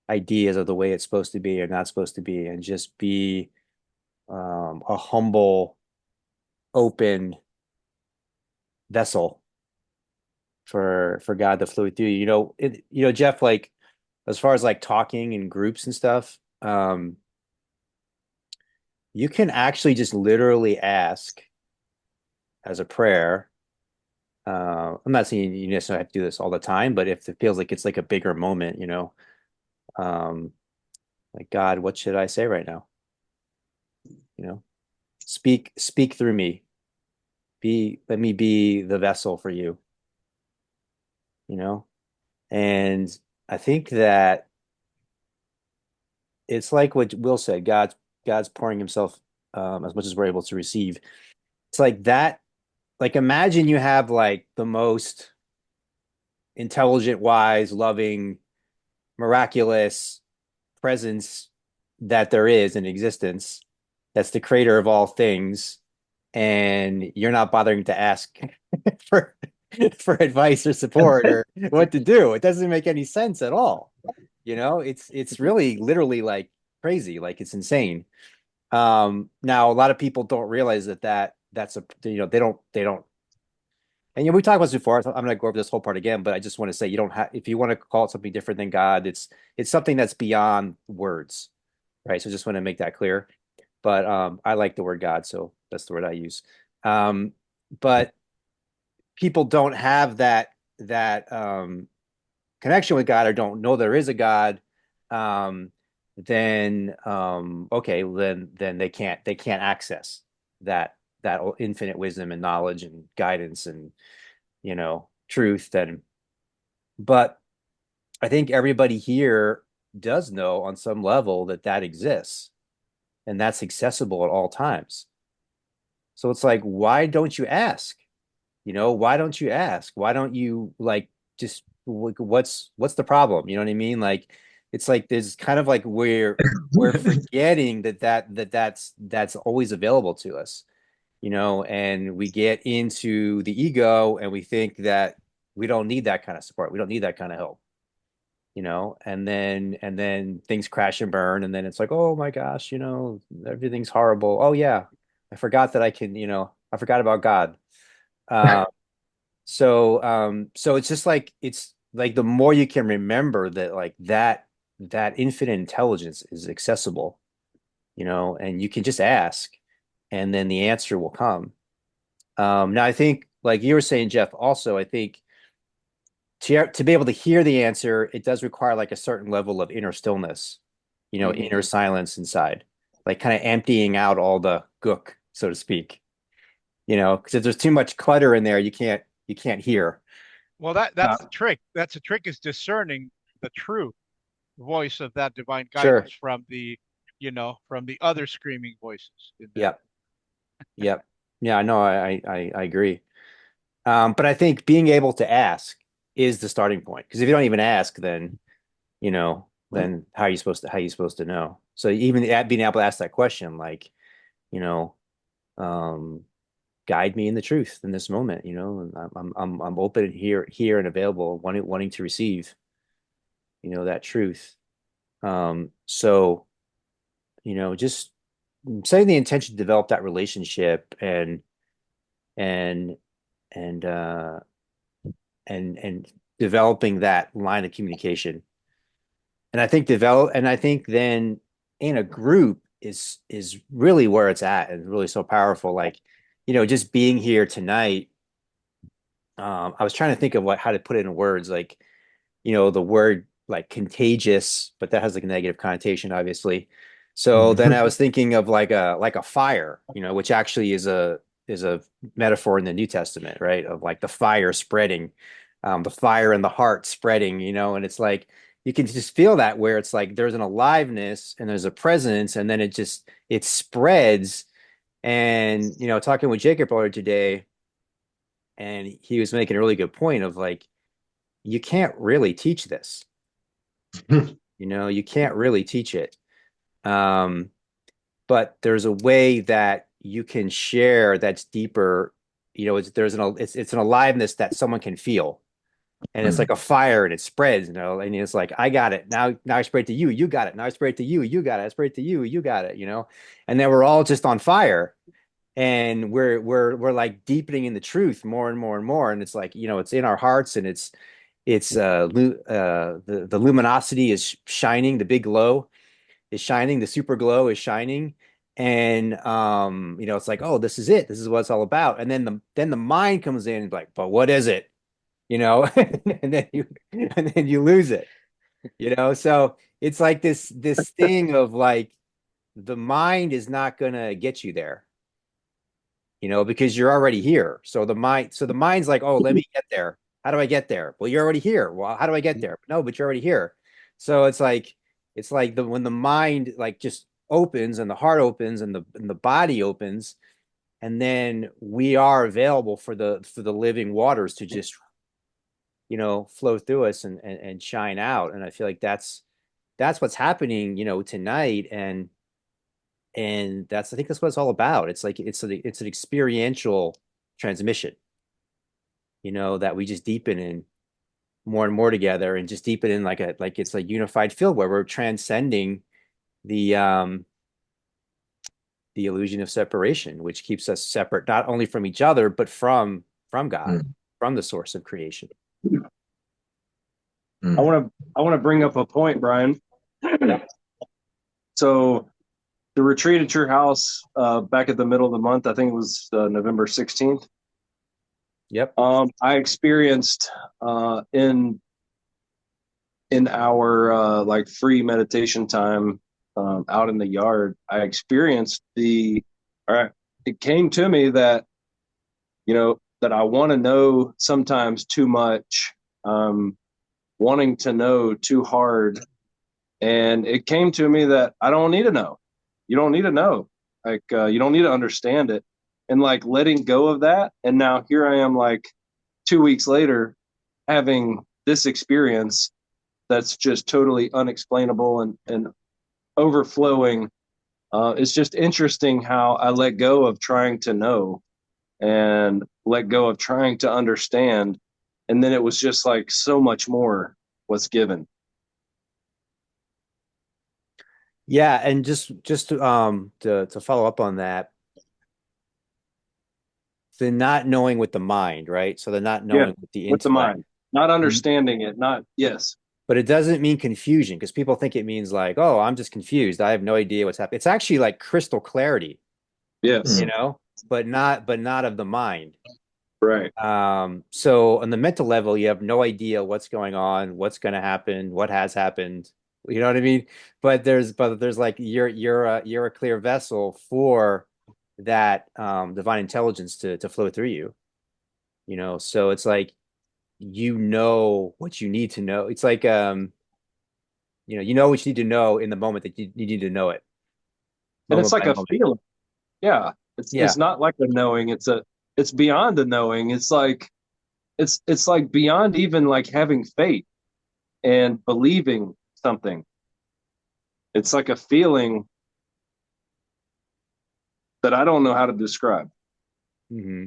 ideas of the way it's supposed to be or not supposed to be, and just be a humble, open vessel for God to flow through you. Jeff, like as far as like talking in groups and stuff, you can actually just literally ask as a prayer. I'm not saying you necessarily have to do this all the time, but if it feels like it's like a bigger moment, um, like God, what should I say right now? You know, speak through me. Let me be the vessel for you, you know? And I think that it's like what Will said, God's pouring himself as much as we're able to receive. It's like that, like imagine you have like the most intelligent, wise, loving, miraculous presence that there is in existence. That's the creator of all things, and you're not bothering to ask for for advice or support or what to do. It doesn't make any sense at all. It's really literally like crazy, like it's insane. Now a lot of people don't realize that's a they don't. And we talked about this before. I'm going to go over this whole part again, but I just want to say you don't have if you want to call it something different than God, it's something that's beyond words, right? So just want to make that clear. But I like the word God, so that's the word I use. But people don't have that connection with God or don't know there is a God, then okay, then they can't access that infinite wisdom and knowledge and guidance and truth. But I think everybody here does know on some level that exists and that's accessible at all times. So it's like, why don't you ask? Why don't you ask? Why don't you like just what's the problem? You know what I mean? Like it's like there's kind of like we're forgetting that's always available to us, and we get into the ego and we think that we don't need that kind of support. We don't need that kind of help, and then things crash and burn, and then it's like, oh my gosh, everything's horrible. Oh yeah, I forgot that I forgot about God. Uh, so it's like the more you can remember that like that infinite intelligence is accessible, and you can just ask, and then the answer will come. Now I think, like you were saying, Jeff, also I think to be able to hear the answer, it does require like a certain level of inner stillness, inner silence inside, like kind of emptying out all the gook, so to speak, because if there's too much clutter in there, you can't hear. Well, that's the trick. That's the trick is discerning the true voice of that divine Sure. guidance from from the other screaming voices in there. Yep. Yep. Yeah, no, I agree. But I think being able to ask is the starting point. Because if you don't even ask, then how are you supposed to know? So even being able to ask that question, like, you know, um, guide me in the truth in this moment, and I'm open and here and available, wanting to receive, that truth. So, just setting the intention to develop that relationship and and uh and developing that line of communication. And I think then in a group is really where it's at, and really so powerful. Like, just being here tonight. I was trying to think of how to put it in words, like, the word like contagious, but that has like a negative connotation, obviously. So then I was thinking of like a fire, which actually is a metaphor in the New Testament, right? Of like the fire spreading, the fire in the heart spreading, and it's like you can just feel that, where it's like there's an aliveness and there's a presence, and then it spreads. And talking with Jacob earlier today, and he was making a really good point of like, you can't really teach this. You can't really teach it. Um, but there's a way that you can share that's deeper. It's an aliveness that someone can feel. And it's like a fire, and it spreads, and it's like, I got it. Now I spread it to you, you got it. Now I spread it to you, you got it. I spread it to you, you got it. And then we're all just on fire. And we're like deepening in the truth more and more and more. And it's like, it's in our hearts, and the luminosity is shining, the big glow is shining, the super glow is shining. And it's like, oh, this is it, this is what it's all about. And then the mind comes in and like, but what is it? And then you lose it. So it's like this thing of like, the mind is not gonna get you there, because you're already here. So the mind's like, oh, let me get there. How do I get there? Well, you're already here. Well, how do I get there? No, but you're already here. So it's like when the mind like just opens, and the heart opens, and the body opens, and then we are available for the living waters to just flow through us, and shine out. And I feel like that's what's happening tonight. And I think that's what it's all about. It's like it's an experiential transmission, that we just deepen in more and more together, and just deepen in like it's like unified field, where we're transcending the the illusion of separation, which keeps us separate not only from each other, but from God, from the source of creation. I want to bring up a point, Brian. So the retreat at your house back at the middle of the month, I think it was November 16th. Yep. I experienced in our like free meditation time out in the yard, I experienced all right, it came to me that that I want to know sometimes too much, wanting to know too hard. And it came to me that I don't need to know. You don't need to know. Like, you don't need to understand it. And like letting go of that. And now here I am, like 2 weeks later, having this experience that's just totally unexplainable and overflowing. It's just interesting how I let go of trying to know and let go of trying to understand. And then it was just like so much more was given. Yeah, and just to follow up on that, the not knowing with the mind, right? So the not Yeah, knowing with the with the intellect. mind, not understanding it, not, yes. But it doesn't mean confusion, because people think it means like, oh, I'm just confused. I have no idea what's happening. It's actually like crystal clarity, Yes. but not of the mind. Right. So on the mental level, you have no idea what's going on, what's going to happen, what has happened. You know what I mean? But there's like you're a clear vessel for that divine intelligence to flow through you. So it's like what you need to know. It's like what you need to know in the moment that you need to know it. And it's Moment like by a moment. feeling. Yeah. Yeah. It's not like a knowing. It's beyond a knowing. It's like beyond even like having faith and believing something. It's like a feeling that I don't know how to describe. Hmm.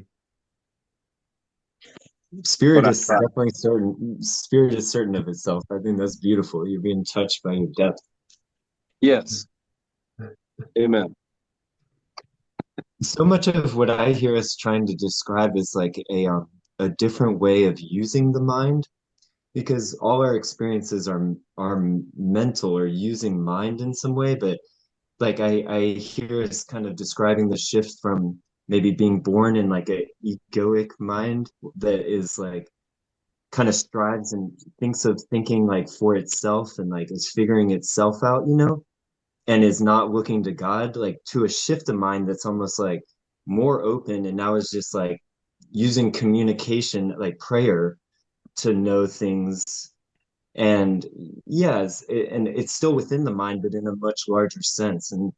But Spirit I is try. definitely certain. Spirit is certain of itself. I think that's beautiful. You're being touched by your depth. Yes. Amen. So much of what I hear us trying to describe is like a different way of using the mind, because all our experiences are mental or using mind in some way, but like I hear us kind of describing the shift from maybe being born in like a egoic mind that is like kind of strives and thinks of thinking like for itself and like is figuring itself out, you know, and is not looking to God, like to a shift of mind that's almost like more open and now is just like using communication like prayer to know things. And yes, and it's still within the mind, but in a much larger sense. And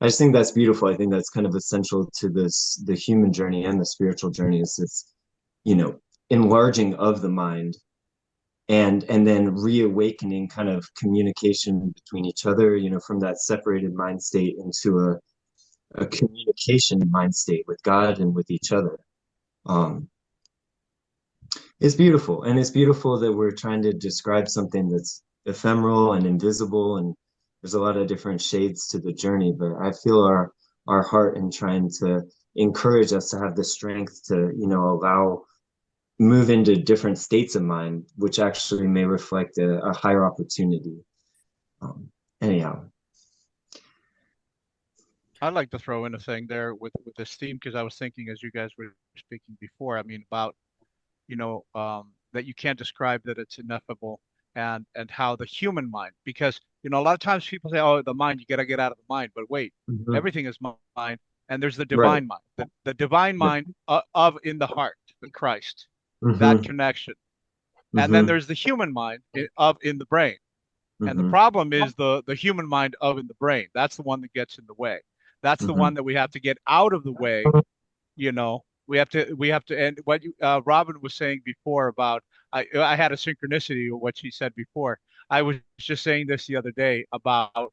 I just think that's beautiful. I think that's kind of essential to this, the human journey and the spiritual journey is this, you know, enlarging of the mind and then reawakening kind of communication between each other, you know, from that separated mind state into a communication mind state with God and with each other. Um, it's beautiful. And it's beautiful that we're trying to describe something that's ephemeral and invisible. And there's a lot of different shades to the journey, but I feel our heart in trying to encourage us to have the strength to, you know, allow move into different states of mind, which actually may reflect a higher opportunity. Um, anyhow, I'd like to throw in a thing there with this theme because I was thinking as you guys were speaking before, I mean about that you can't describe that it's ineffable and how the human mind, because a lot of times people say, oh, the mind, you got to get out of the mind, but wait, mhm. everything is mind, and there's the Right. divine mind, the divine Yeah. mind of in the heart, the Christ, that Hmm. connection, and then Hmm. there's the human mind of in the brain. And the Hmm. problem is the human mind of in the brain. That's the one that gets in the way. That's the Hmm. one that we have to get out of the way. We have to, and what Robin was saying before about, I had a synchronicity of what she said before. I was just saying this the other day about,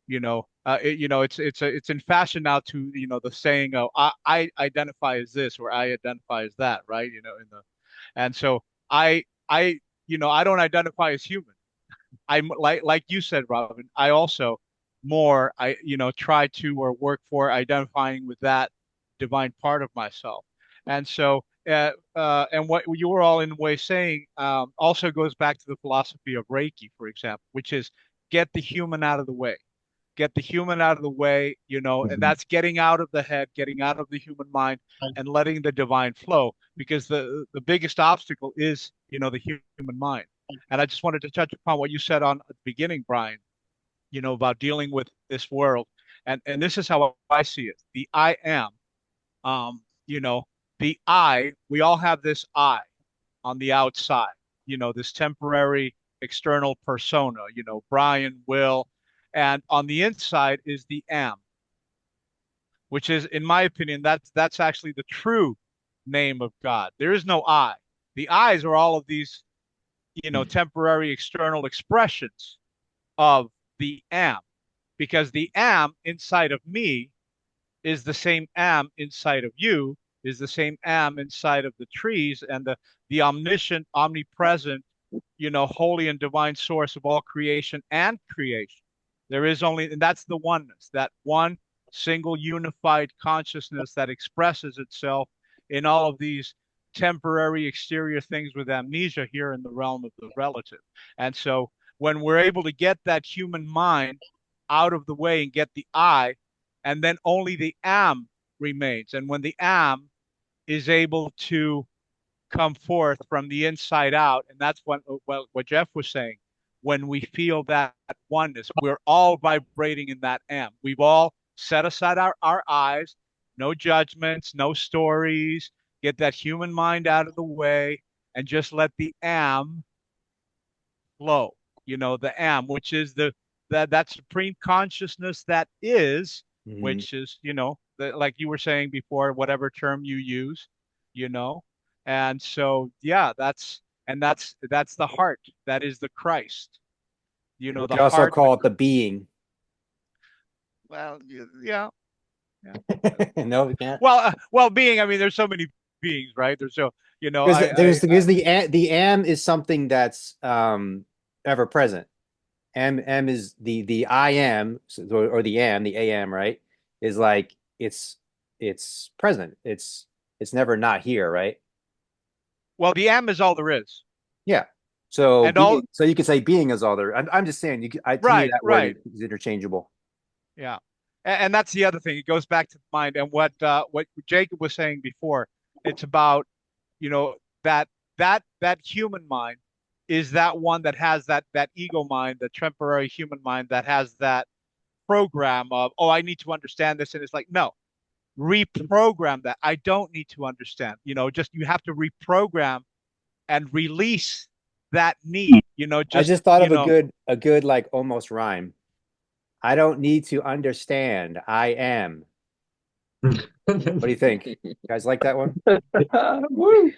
it's in fashion now to, the saying, oh, I identify as this or I identify as that, right? And so I don't identify as human. I'm like you said, Robin. I also more try to or work for identifying with that divine part of myself. And so and what you were all in a way saying also goes back to the philosophy of Reiki, for example, which is get the human out of the way. Get the human out of the way, and Hmm. that's getting out of the head, getting out of the human mind, and letting the divine flow. Because the biggest obstacle is, the human mind. And I just wanted to touch upon what you said on at the beginning, Brian, about dealing with this world. And this is how I see it. The I am, um, you know, the I, we all have this I on the outside, this temporary external persona, Brian, Will, and on the inside is the am, which is, in my opinion, that's actually the true name of God. There is no I. The I's are all of these, temporary external expressions of the am, because the am inside of me is the same am inside of you, is the same am inside of the trees and the omniscient, omnipresent, holy and divine source of all creation and creation. There is only, and that's the oneness, that one single unified consciousness that expresses itself in all of these temporary exterior things with amnesia here in the realm of the relative. And so when we're able to get that human mind out of the way and get the I, and then only the am remains. And when the am is able to come forth from the inside out, and that's what Jeff was saying. When we feel that oneness, we're all vibrating in that am. We've all set aside our eyes, no judgments, no stories, get that human mind out of the way, and just let the am flow. The am, which is that supreme consciousness that is, Mhm. which is, like you were saying before, whatever term you use, you know. And so, yeah, that's the heart. That is the Christ. We The could also heart, call it the being. well, yeah, yeah. No, we can't. Well, being, I mean, there's so many beings, right? There's so, Because the am is something that's ever present. M is the I am, or the am, the AM, right? Is like it's present. It's never not here, right? well, the am is all there is. Yeah. So And all, being, so you could say being is all there. I'm just saying, to me right, that word right. is interchangeable. Yeah. and that's the other thing. It goes back to the mind and what Jacob was saying before. It's about, you know, that that human mind is that one that has that ego mind, the temporary human mind that has that program of, oh, I need to understand this, and it's like, no, reprogram that. I don't need to understand. Just you have to reprogram and release that need. I Just just thought of a good like almost rhyme. I don't need to understand. I am. What do you think? You guys like that one? Woo!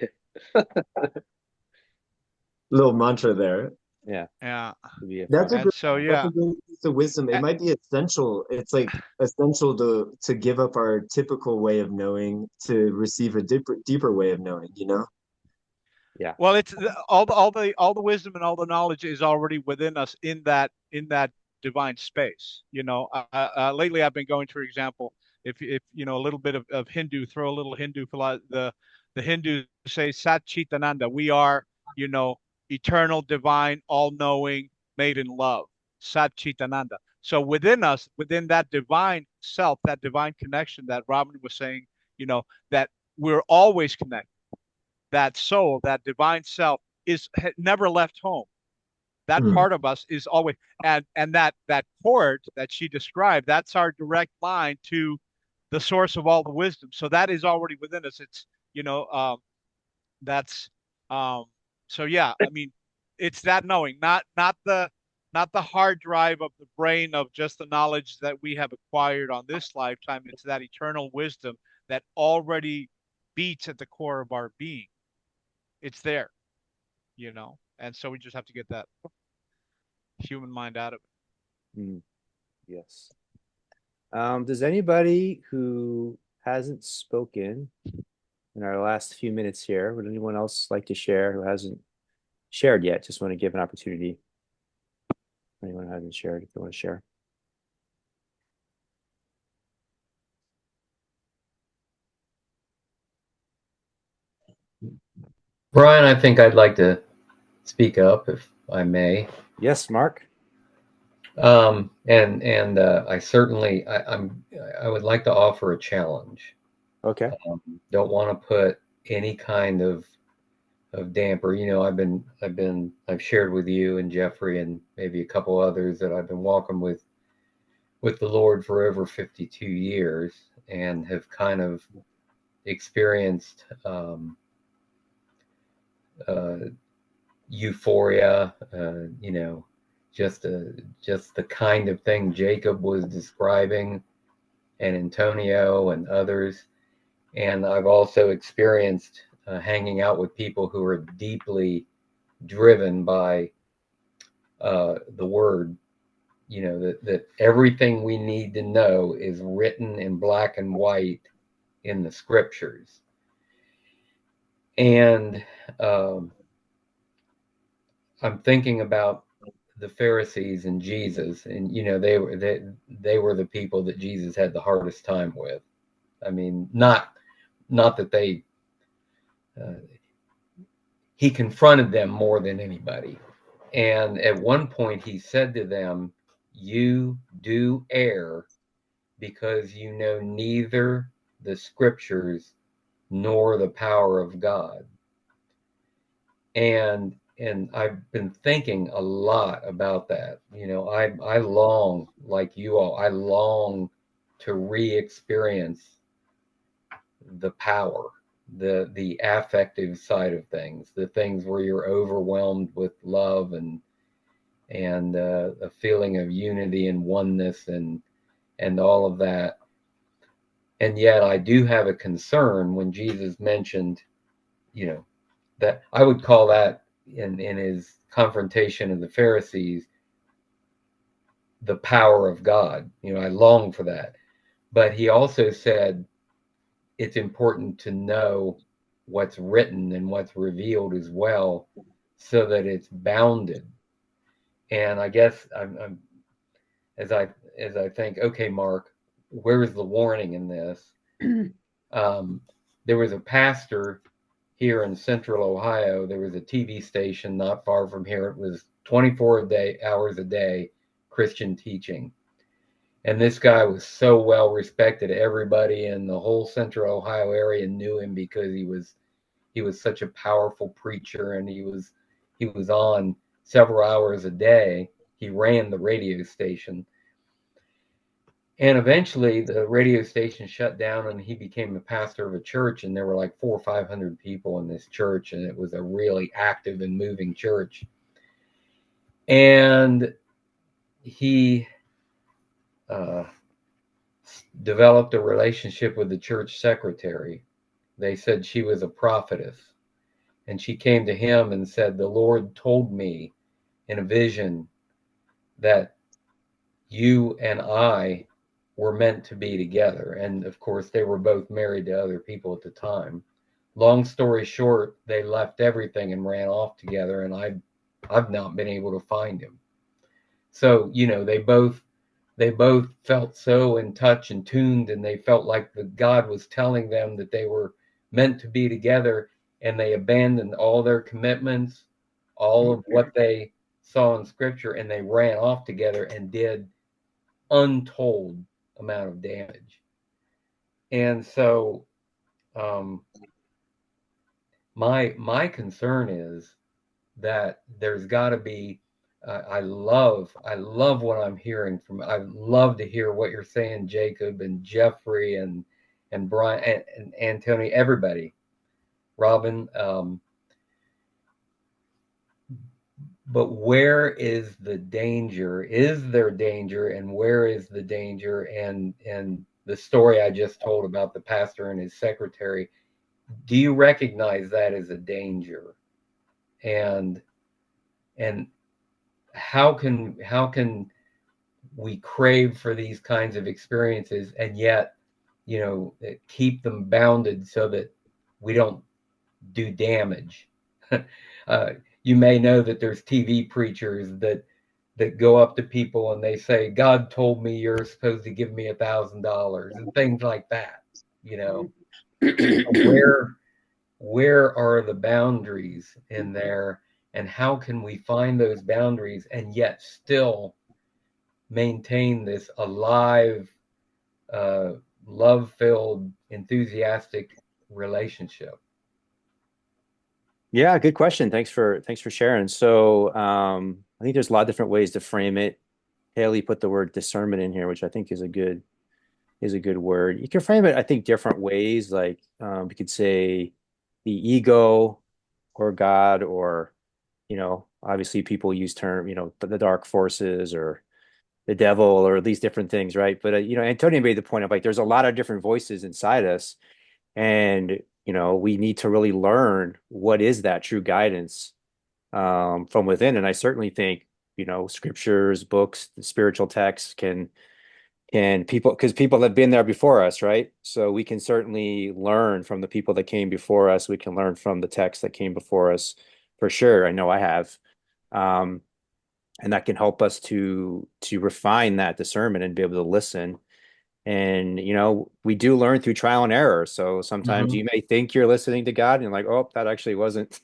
Little mantra there. Yeah, yeah. would be a That's fun a one. And great, so that's a yeah. great piece of wisdom. It might be essential. It's like essential to give up our typical way of knowing to receive a deeper way of knowing, you know? Yeah. Well, it's all the wisdom and all the knowledge is already within us in that divine space. Lately I've been going, for example, if a little bit of Hindu, throw a little Hindu philosophy. The Hindus say Sat Chitananda. We are, you know, eternal, divine, all-knowing, made in love. Sat Chitananda. So within us, within that divine self, that divine connection that Robin was saying, that we're always connected, that soul, that divine self is never left home. That Hmm. part of us is always, and that cord that she described, that's our direct line to the source of all the wisdom. So that is already within us. It's, that's so yeah, I mean, it's that knowing, not the hard drive of the brain of just the knowledge that we have acquired on this lifetime. It's that eternal wisdom that already beats at the core of our being. It's there, and so we just have to get that human mind out of it. Mm, yes. Does anybody who hasn't spoken in our last few minutes here, would anyone else like to share who hasn't shared yet? Just want to give an opportunity. Anyone who hasn't shared, if you want to share. Brian, I think I'd like to speak up if I may. Yes, Mark. And I certainly I would like to offer a challenge. Okay. Don't want to put any kind of damper. I've shared with you and Jeffrey and maybe a couple others that I've been walking with the Lord for over 52 years and have kind of experienced euphoria, just the kind of thing Jacob was describing, and Antonio and others. And I've also experienced hanging out with people who are deeply driven by the word. That everything we need to know is written in black and white in the scriptures. And I'm thinking about the Pharisees and Jesus, and they were the people that Jesus had the hardest time with. I mean, not that he confronted them more than anybody. And at one point he said to them, "You do err because you know neither the scriptures nor the power of God." And I've been thinking a lot about that. I long, like you all, I long to re-experience the power, the affective side of things, the things where you're overwhelmed with love and a feeling of unity and oneness and all of that. And yet I do have a concern when Jesus mentioned, that I would call that in his confrontation of the Pharisees, the power of God. I long for that. But he also said it's important to know what's written and what's revealed as well, so that it's bounded. And I guess I'm as I think, okay, Mark, where's the warning in this? There was a pastor here in Central Ohio. There was a TV station not far from here. It was 24 hours a day Christian teaching. And this guy was so well respected. Everybody in the whole central Ohio area knew him because he was such a powerful preacher, and he was on several hours a day. He ran the radio station. And eventually the radio station shut down and he became a pastor of a church, and there were like 400 or 500 people in this church, and it was a really active and moving church. And he developed a relationship with the church secretary. They said she was a prophetess. And she came to him and said, "The Lord told me in a vision that you and I were meant to be together." And of course, they were both married to other people at the time. Long story short, they left everything and ran off together, and I've not been able to find him. So, you know, they both felt so in touch and tuned, and they felt like the God was telling them that they were meant to be together, and they abandoned all their commitments, all of what they saw in scripture, and they ran off together and did untold amount of damage. And so my concern is that there's got to be I love what I'm hearing from. I love to hear what you're saying, Jacob and Jeffrey and Brian and Anthony, everybody, Robin. But where is the danger? Is there danger, and where is the danger? And the story I just told about the pastor and his secretary, do you recognize that as a danger? And how can we crave for these kinds of experiences and yet, you know, keep them bounded so that we don't do damage? You may know that there's TV preachers that go up to people and they say, "God told me you're supposed to give me $1,000," and things like that. You know, where are the boundaries in there, and how can we find those boundaries and yet still maintain this alive, love-filled, enthusiastic relationship? Yeah, good question. Thanks for sharing. So I think there's a lot of different ways to frame it. Haley put the word discernment in here, which I think is a good word. You can frame it, I think, different ways. Like you could say the ego or God, or obviously people use term, the dark forces or the devil, or these different things, right? But Antonio made the point of like there's a lot of different voices inside us, and we need to really learn what is that true guidance from within. And I certainly think scriptures, books, the spiritual texts can people, because people have been there before us, right? So we can certainly learn from the people that came before us. We can learn from the texts that came before us, for sure. I know I have. And that can help us to refine that discernment and be able to listen. And we do learn through trial and error. So sometimes you may think you're listening to God and you're like, oh, that actually wasn't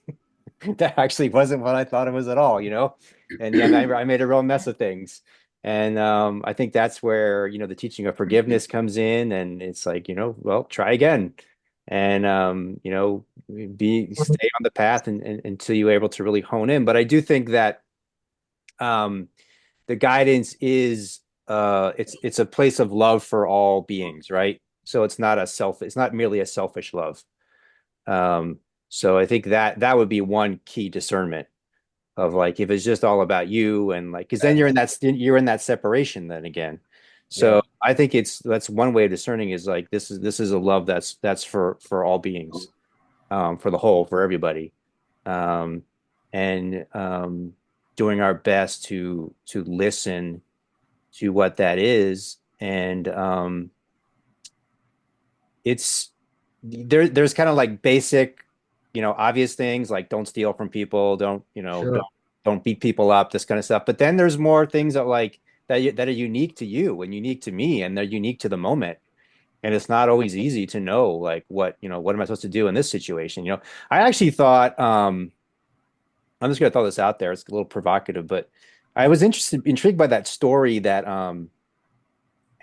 that actually wasn't what I thought it was at all, and then I made a real mess of things. And I think that's where the teaching of forgiveness comes in, and it's like, well, try again. And stay on the path and until you're able to really hone in. But I do think that the guidance is it's a place of love for all beings, right? So it's not merely a selfish love. So I think that would be one key discernment of like, if it's just all about you, and like, because then you're in that separation then again. So I think that's one way of discerning, is like, this is a love that's for all beings, for the whole, for everybody. And doing our best to listen to what that is. And there's kind of like basic, obvious things like don't steal from people, Sure. don't beat people up, this kind of stuff. But then there's more things that like that are unique to you and unique to me, and they're unique to the moment. And it's not always easy to know like what am I supposed to do in this situation? I actually thought I'm just gonna throw this out there. It's a little provocative, but I was intrigued by that story that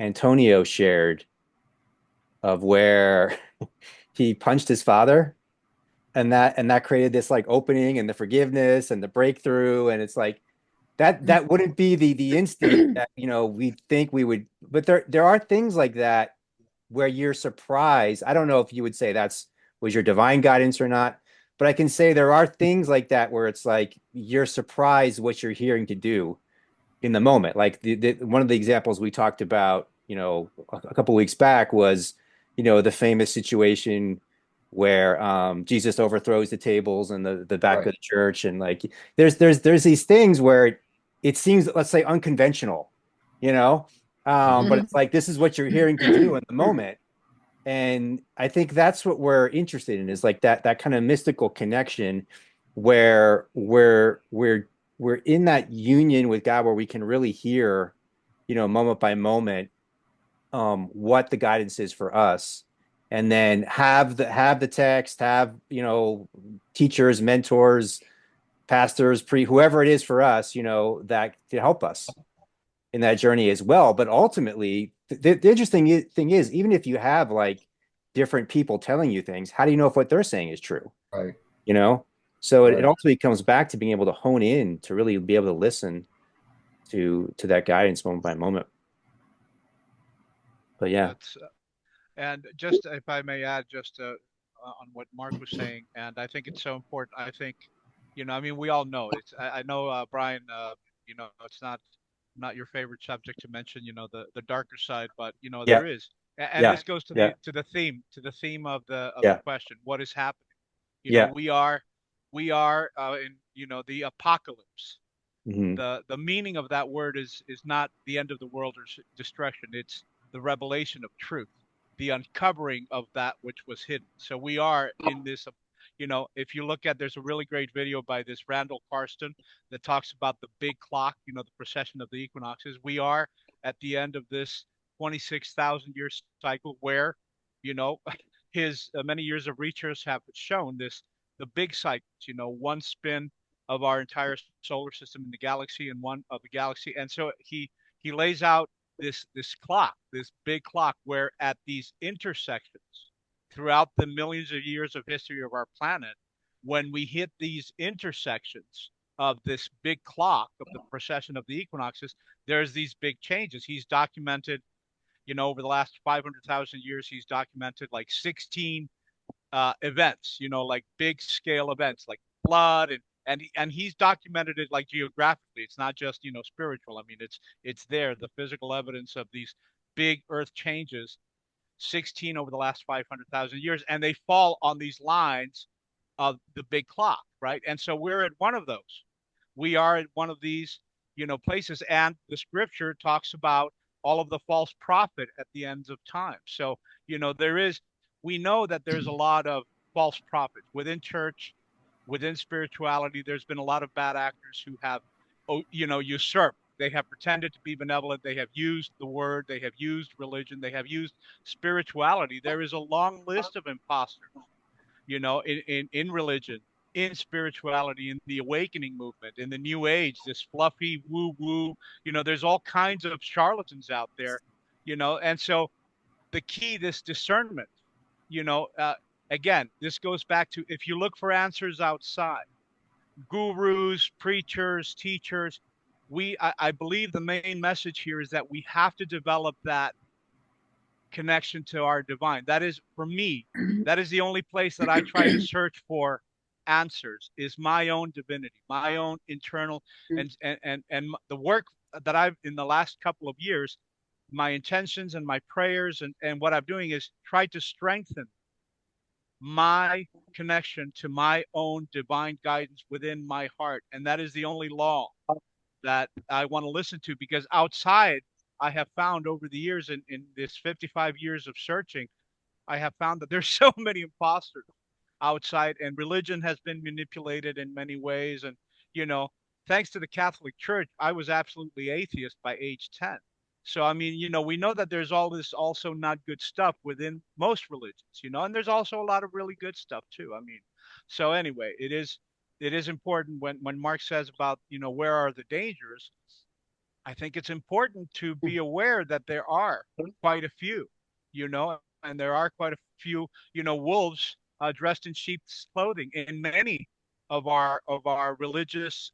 Antonio shared of where he punched his father, and that created this like opening and the forgiveness and the breakthrough, and it's like that wouldn't be the instant that we think we would, but there are things like that where you're surprised. I don't know if you would say that's was your divine guidance or not, but I can say there are things like that where it's like you're surprised what you're hearing to do in the moment. Like one of the examples we talked about, a couple weeks back was, the famous situation where Jesus overthrows the tables in the back Right. of the church, and like there's these things where it seems, let's say, unconventional, you know, but Mhm. it's like this is what you're hearing to do in the moment. And I think that's what we're interested in, is like that kind of mystical connection where we're in that union with God where we can really hear, moment by moment, what the guidance is for us. And then have the text, have, teachers, mentors, pastors, whoever it is for us, that to help us in that journey as well. But ultimately, the interesting thing is, even if you have like different people telling you things, how do you know if what they're saying is true? Right. You know? So it Right. ultimately comes back to being able to hone in to really be able to listen to that guidance moment by moment. But yeah, That's and just if I may add, just on what Mark was saying, and I think it's so important. I think, I mean, we all know it's. I know, Brian. It's not your favorite subject to mention. The darker side, but yeah, there is, and yeah, this goes to yeah, the theme of the yeah, question. What is happening? yeah. We are in the apocalypse. Hmm. The meaning of that word is not the end of the world or destruction. It's the revelation of truth, the uncovering of that which was hidden. So we are in this. If you look at, there's a really great video by this Randall Karsten that talks about the big clock, the precession of the equinoxes. We are at the end of this 26,000 year cycle where, you know, his many years of research have shown this, the big cycles, one spin of our entire solar system in the galaxy and one of the galaxy. And so he lays out this clock, this big clock, where at these intersections throughout the millions of years of history of our planet, when we hit these intersections of this big clock of the precession of the equinoxes, there's these big changes. He's documented, over the last 500,000 years, he's documented like 16 events, like big scale events like flood, and he's documented it like geographically. It's not just spiritual. I mean, it's there, the physical evidence of these big earth changes, 16 over the last 500,000 years, and they fall on these lines of the big clock, right? And so we're at one of those. We are at one of these, places, and the scripture talks about all of the false prophet at the ends of time. So, there is, we know that there's a lot of false prophets within church, within spirituality. There's been a lot of bad actors who have, usurped. They have pretended to be benevolent. They have used the word. They have used religion. They have used spirituality. There is a long list of imposters, in religion, in spirituality, in the awakening movement, in the new age, this fluffy woo woo, there's all kinds of charlatans out there, and so the key, this discernment, you know, uh, again, this goes back to, if you look for answers outside, gurus, preachers, teachers, I believe the main message here is that we have to develop that connection to our divine. That is, for me, that is the only place that I try to search for answers, is my own divinity, my own internal, and the work that I've, in the last couple of years, my intentions and my prayers, and what I'm doing is try to strengthen my connection to my own divine guidance within my heart. And that is the only law that I want to listen to, because outside, I have found over the years, in this 55 years of searching, I have found that there's so many imposters outside, and religion has been manipulated in many ways. And, you know, thanks to the Catholic Church, I was absolutely atheist by age 10. So, I mean, we know that there's all this also not good stuff within most religions, and there's also a lot of really good stuff too. I mean, so anyway, it is important when Mark says about, where are the dangers? I think it's important to be aware that there are quite a few, and there are quite a few, wolves dressed in sheep's clothing in many of our religious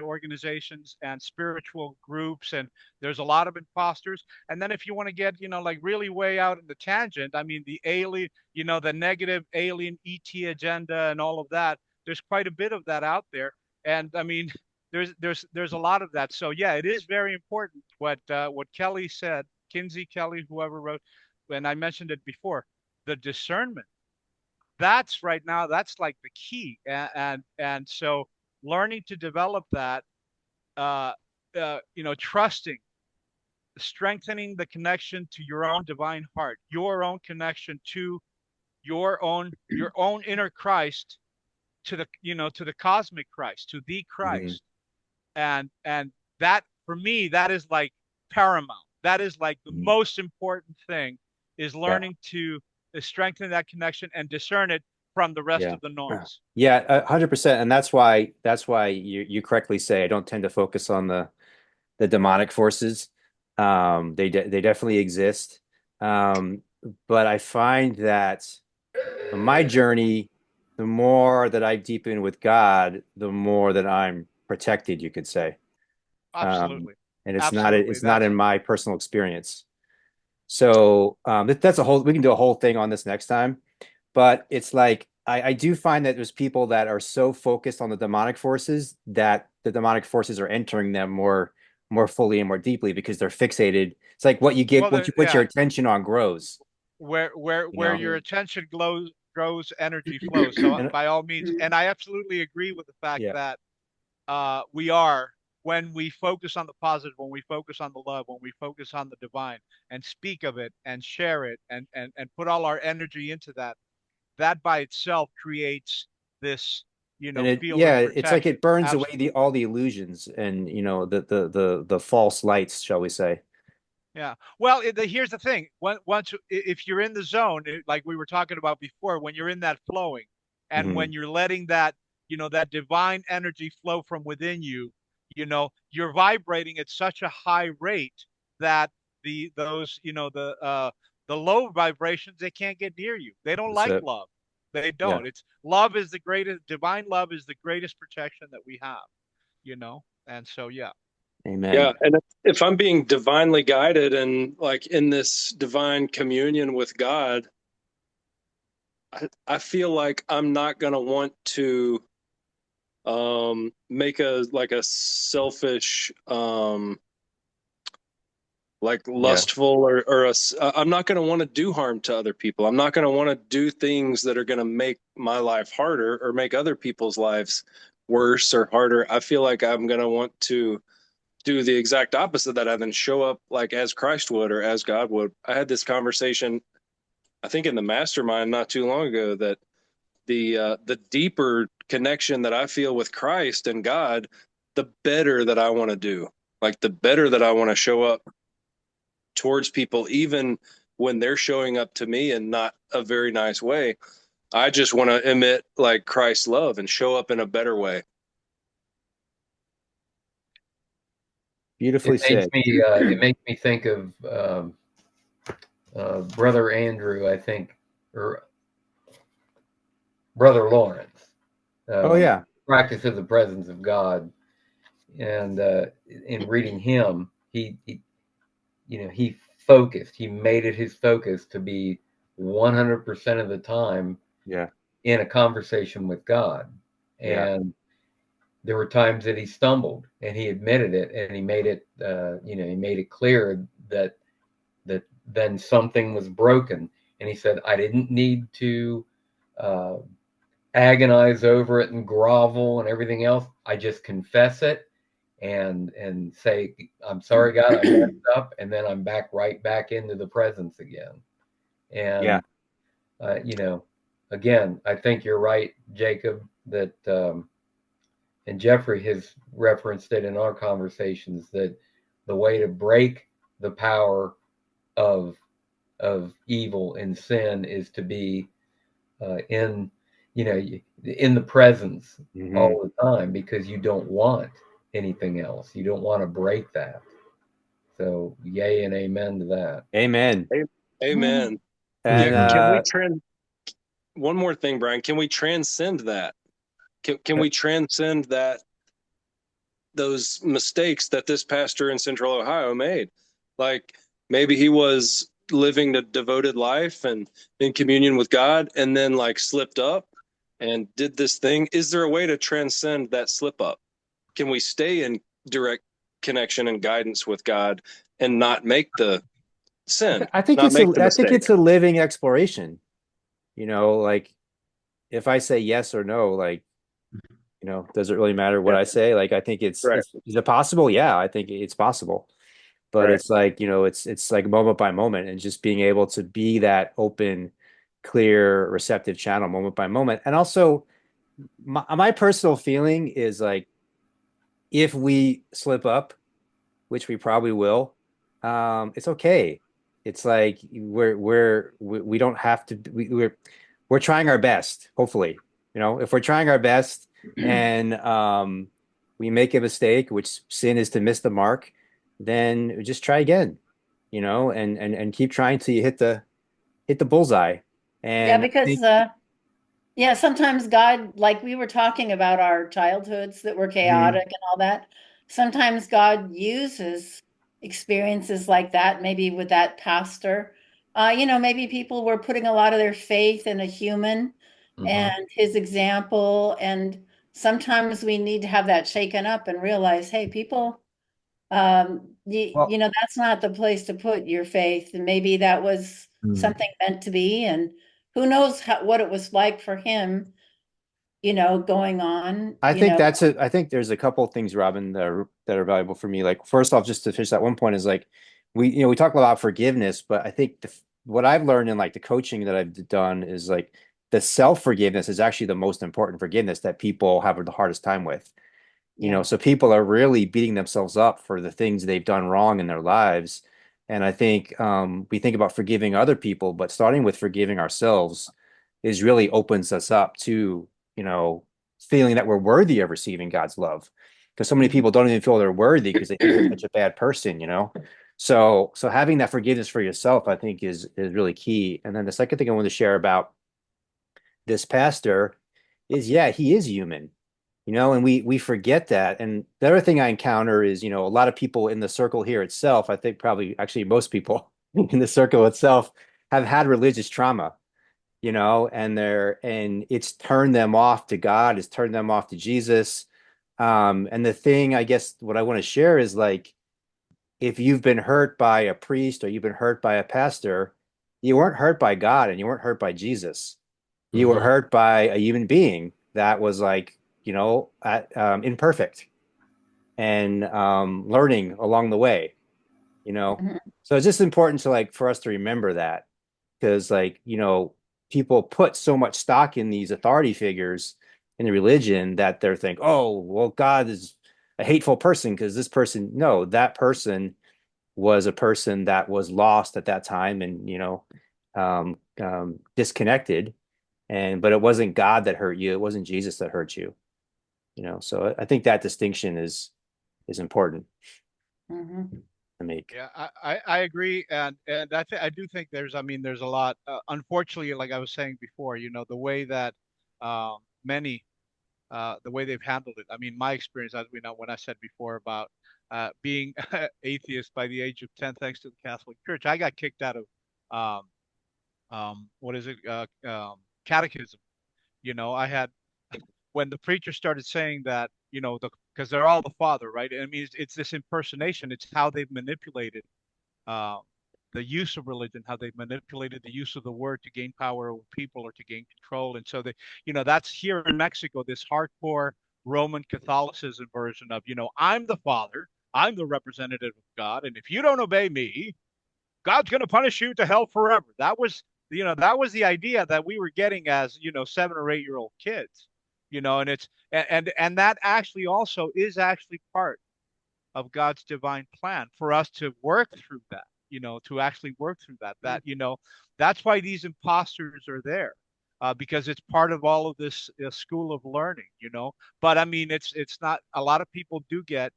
organizations and spiritual groups, and there's a lot of imposters. And then if you want to get, like really way out in the tangent, I mean, the alien, the negative alien ET agenda and all of that. There's quite a bit of that out there, and I mean, there's a lot of that. So yeah, it is very important what Kelly said, Kinsey Kelly, whoever wrote, and I mentioned it before, the discernment. That's right now. That's like the key, and so learning to develop that, uh, trusting, strengthening the connection to your own divine heart, your own connection to your own inner Christ, to the cosmic Christ, to the Mhm. Christ. And that, for me, that is like paramount. That is like the Mhm. most important thing, is Yeah. learning to strengthen that connection and discern it from the rest Yeah. of the noise. Yeah, 100%. And that's why you correctly say I don't tend to focus on the demonic forces. They definitely exist. Um, but I find that on my journey, the more that I deepen with God, the more that I'm protected, you could say. Um, Absolutely. and it's not Absolutely. it's not in my personal experience. So that's a whole, we can do a whole thing on this next time. But it's like I do find that there's people that are so focused on the demonic forces that the demonic forces are entering them more fully and more deeply because they're fixated. It's like Well, what you put your yeah, attention on grows, where you know. your attention grows, energy flows. So And by all means, Mhm. and I absolutely agree with the fact yeah, that we are, when we focus on the positive, when we focus on the love, when we focus on the divine, and speak of it and share it, and put all our energy into that, that by itself creates this, and field of it's like protection. it burns away the Absolutely. all the illusions and the false lights, shall we say. Yeah. Well, here's the thing. Once, if you're in the zone, like we were talking about before, when you're in that flowing, and when Hmm. you're letting that, that divine energy flow from within you, you're vibrating at such a high rate that the low vibrations, they can't get near you. They don't That's like it. love. They Yeah. don't. It's love is the greatest, divine love is the greatest protection that we have, And so, yeah. Yeah, Amen. and if I'm being divinely guided and like in this divine communion with God, I feel like I'm not going to want to make a like a selfish like Yeah. lustful or I'm not going to want to do harm to other people. I'm not going to want to do things that are going to make my life harder or make other people's lives worse or harder. I feel like I'm going to want to do the exact opposite of that and then show up like as Christ would or as God would. I had this conversation, I think in the mastermind not too long ago, that the deeper connection that I feel with Christ and God, the better that I want to do. Like the better that I want to show up towards people, even when they're showing up to me in not a very nice way. I just want to emit like Christ's love and show up in a better way. Beautifully said. It makes me think of Brother Andrew, I think, or Brother Lawrence, Oh yeah. Practice of the Presence of God. And in reading him, he focused. He made it his focus to be 100% of the time Yeah. in a conversation with God. Yeah. And there were times that he stumbled, and he admitted it, and he made it, he made it clear that then something was broken. And he said, I didn't need to uh, agonize over it and grovel and everything else. I just confess it and say, I'm sorry, God, I messed up, and then I'm right back into the presence again. Yeah. And again, I think you're right, Jacob, that and Jeffrey has referenced it in our conversations, that the way to break the power of evil and sin is to be in in the presence Hmm. all the time, because you don't want anything else. You don't want to break that. So yay and amen to that. Amen. Amen. Yeah. And Can we one more thing, Brian? Can we transcend that? Can we transcend those mistakes that this pastor in Central Ohio made? Like maybe he was living a devoted life and in communion with God, and then like slipped up and did this thing. Is there a way to transcend that slip up? Can we stay in direct connection and guidance with God and not make the sin, I think not it's a make the I think mistake? it's a living exploration. Like if I say yes or no, like, does it really matter what Yeah. I say? Like I think Right. is it possible? Yeah, I think it's possible. But Right. it's like, it's like moment by moment and just being able to be that open, clear, receptive channel moment by moment. And also my personal feeling is like if we slip up, which we probably will, it's okay. It's like we don't have to we're trying our best, hopefully. If we're trying our best and we make a mistake, which sin is to miss the mark, then just try again, and keep trying till you hit the bullseye. Yeah, And I because think yeah, sometimes God, like we were talking about our childhoods that were Mhm. chaotic and all that. Sometimes God uses experiences like that, maybe with that pastor. Maybe people were putting a lot of their faith in a human Mm-hmm. and his example. And sometimes we need to have that shaken up and realize, hey, people, Well, that's not the place to put your faith. And maybe that was Mm. something meant to be. And who knows what it was like for him, going on, I think there's a couple of things, Robin, that are valuable for me. Like first off, just to finish that one point is like we talk a lot about forgiveness, but I think what I've learned in like the coaching that I've done is like the self-forgiveness is actually the most important forgiveness that people have the hardest time with. yeah. So people are really beating themselves up for the things they've done wrong in their lives. And I think we think about forgiving other people, but starting with forgiving ourselves is really opens us up to, feeling that we're worthy of receiving God's love. Because so many Mhm. people don't even feel they're worthy because they think they're such a bad person. So having that forgiveness for yourself, I think is really key. And then the second thing I want to share about this pastor is, yeah, he is human, and we forget that. And the other thing I encounter is, a lot of people in the circle here itself, I think probably actually most people in the circle itself have had religious trauma, and it's turned them off to God, it's turned them off to Jesus. And the thing, I guess, what I want to share is like, if you've been hurt by a priest or you've been hurt by a pastor, you weren't hurt by God and you weren't hurt by Jesus. You were Mm-hmm. hurt by a human being that was like, imperfect and learning along the way, you know. Mhm. So it's just important to like for us to remember that because like, people put so much stock in these authority figures in the religion that they're think, oh, well, God is a hateful person because this person, no, that person was a person that was lost at that time and, disconnected. But it wasn't God that hurt you. It wasn't Jesus that hurt you. So I think that distinction is important Mhm. to make. Yeah, I agree, and I do think there's a lot. Unfortunately, like I was saying before, the way that many the way they've handled it. I mean, my experience, as we know, when I said before about being atheist by the age of 10, thanks to the Catholic Church, I got kicked out of what is it, catechism. I had when the preacher started saying that, because they're all the father, right? I mean, it's this impersonation. It's how they've manipulated uh, the use of religion, how they've manipulated the use of the word to gain power over people or to gain control. And so that's here in Mexico, this hardcore Roman Catholicism version of, I'm the father, I'm the representative of God, and if you don't obey me, God's going to punish you to hell forever. That was the idea that we were getting as 7 or 8 year old kids, and and that actually also is actually part of God's divine plan for us to work through that, to actually work through that. That's why these imposters are there, because it's part of all of this school of learning. But I mean, it's not. A lot of people do get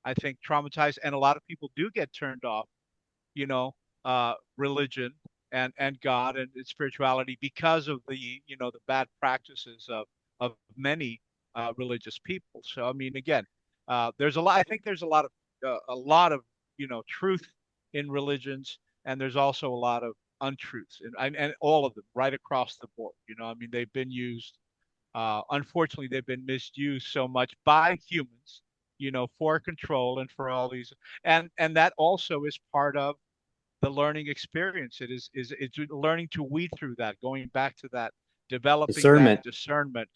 I think, traumatized, and a lot of people do get turned off, you know, religion and God and spirituality because of the, the bad practices of many religious people. So, I mean, again, there's a lot. I think there's a lot of, truth in religions, and there's also a lot of untruths, and all of them right across the board. I mean, they've been used. Unfortunately, they've been misused so much by humans, for control and for all these, and that also is part of the learning experience. It's learning to weed through that, going back to that, developing that Discernment. discernment.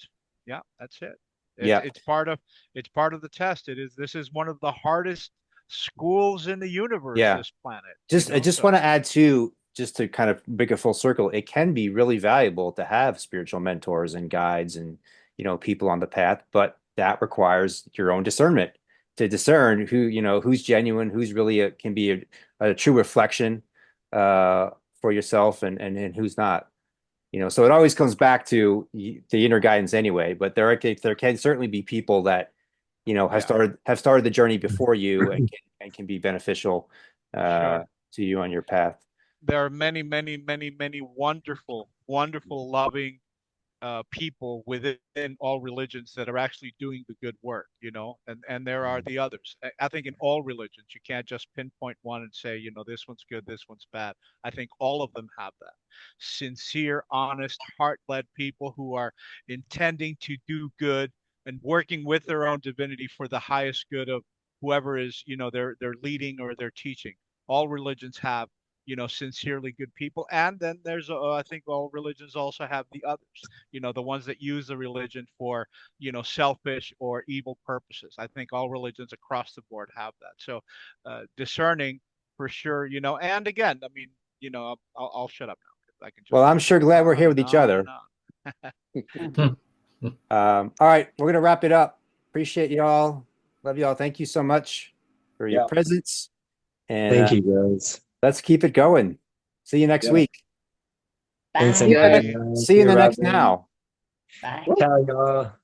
Yeah, that's it. It's Yeah. it's part of it's part of the test. This is one of the hardest schools in the universe, Yeah. this planet. I just So want to add too, just to kind of make a full circle, it can be really valuable to have spiritual mentors and guides and, people on the path, but that requires your own discernment to discern who, who's genuine, who's really can be a true reflection for yourself and who's not. So it always comes back to the inner guidance anyway, but there can certainly be people that, have yeah, started the journey before you and can be beneficial sure. to you on your path. There are many, many, many, many wonderful, wonderful, loving people within all religions that are actually doing the good work, and there are the others. I think in all religions, you can't just pinpoint one and say, this one's good, this one's bad. I think all of them have that. Sincere, honest, heart-led people who are intending to do good and working with their own divinity for the highest good of whoever is, they're leading or they're teaching. All religions have, sincerely good people. And then there's, I think all religions also have the others, the ones that use the religion for, selfish or evil purposes. I think all religions across the board have that. So discerning for sure, and again, I mean, I'll shut up now, because I can Well, just I'm sure go glad we're on here with and each on other. and on. All right, we're gonna wrap it up. Appreciate y'all. Love y'all. Thank you so much for your Yeah. presence. And Thank you, guys. let's keep it going. See you next Yep. week. Thanks, Bye. Yeah. everybody. See you in the next Robin. now. Bye. Ciao, y'all.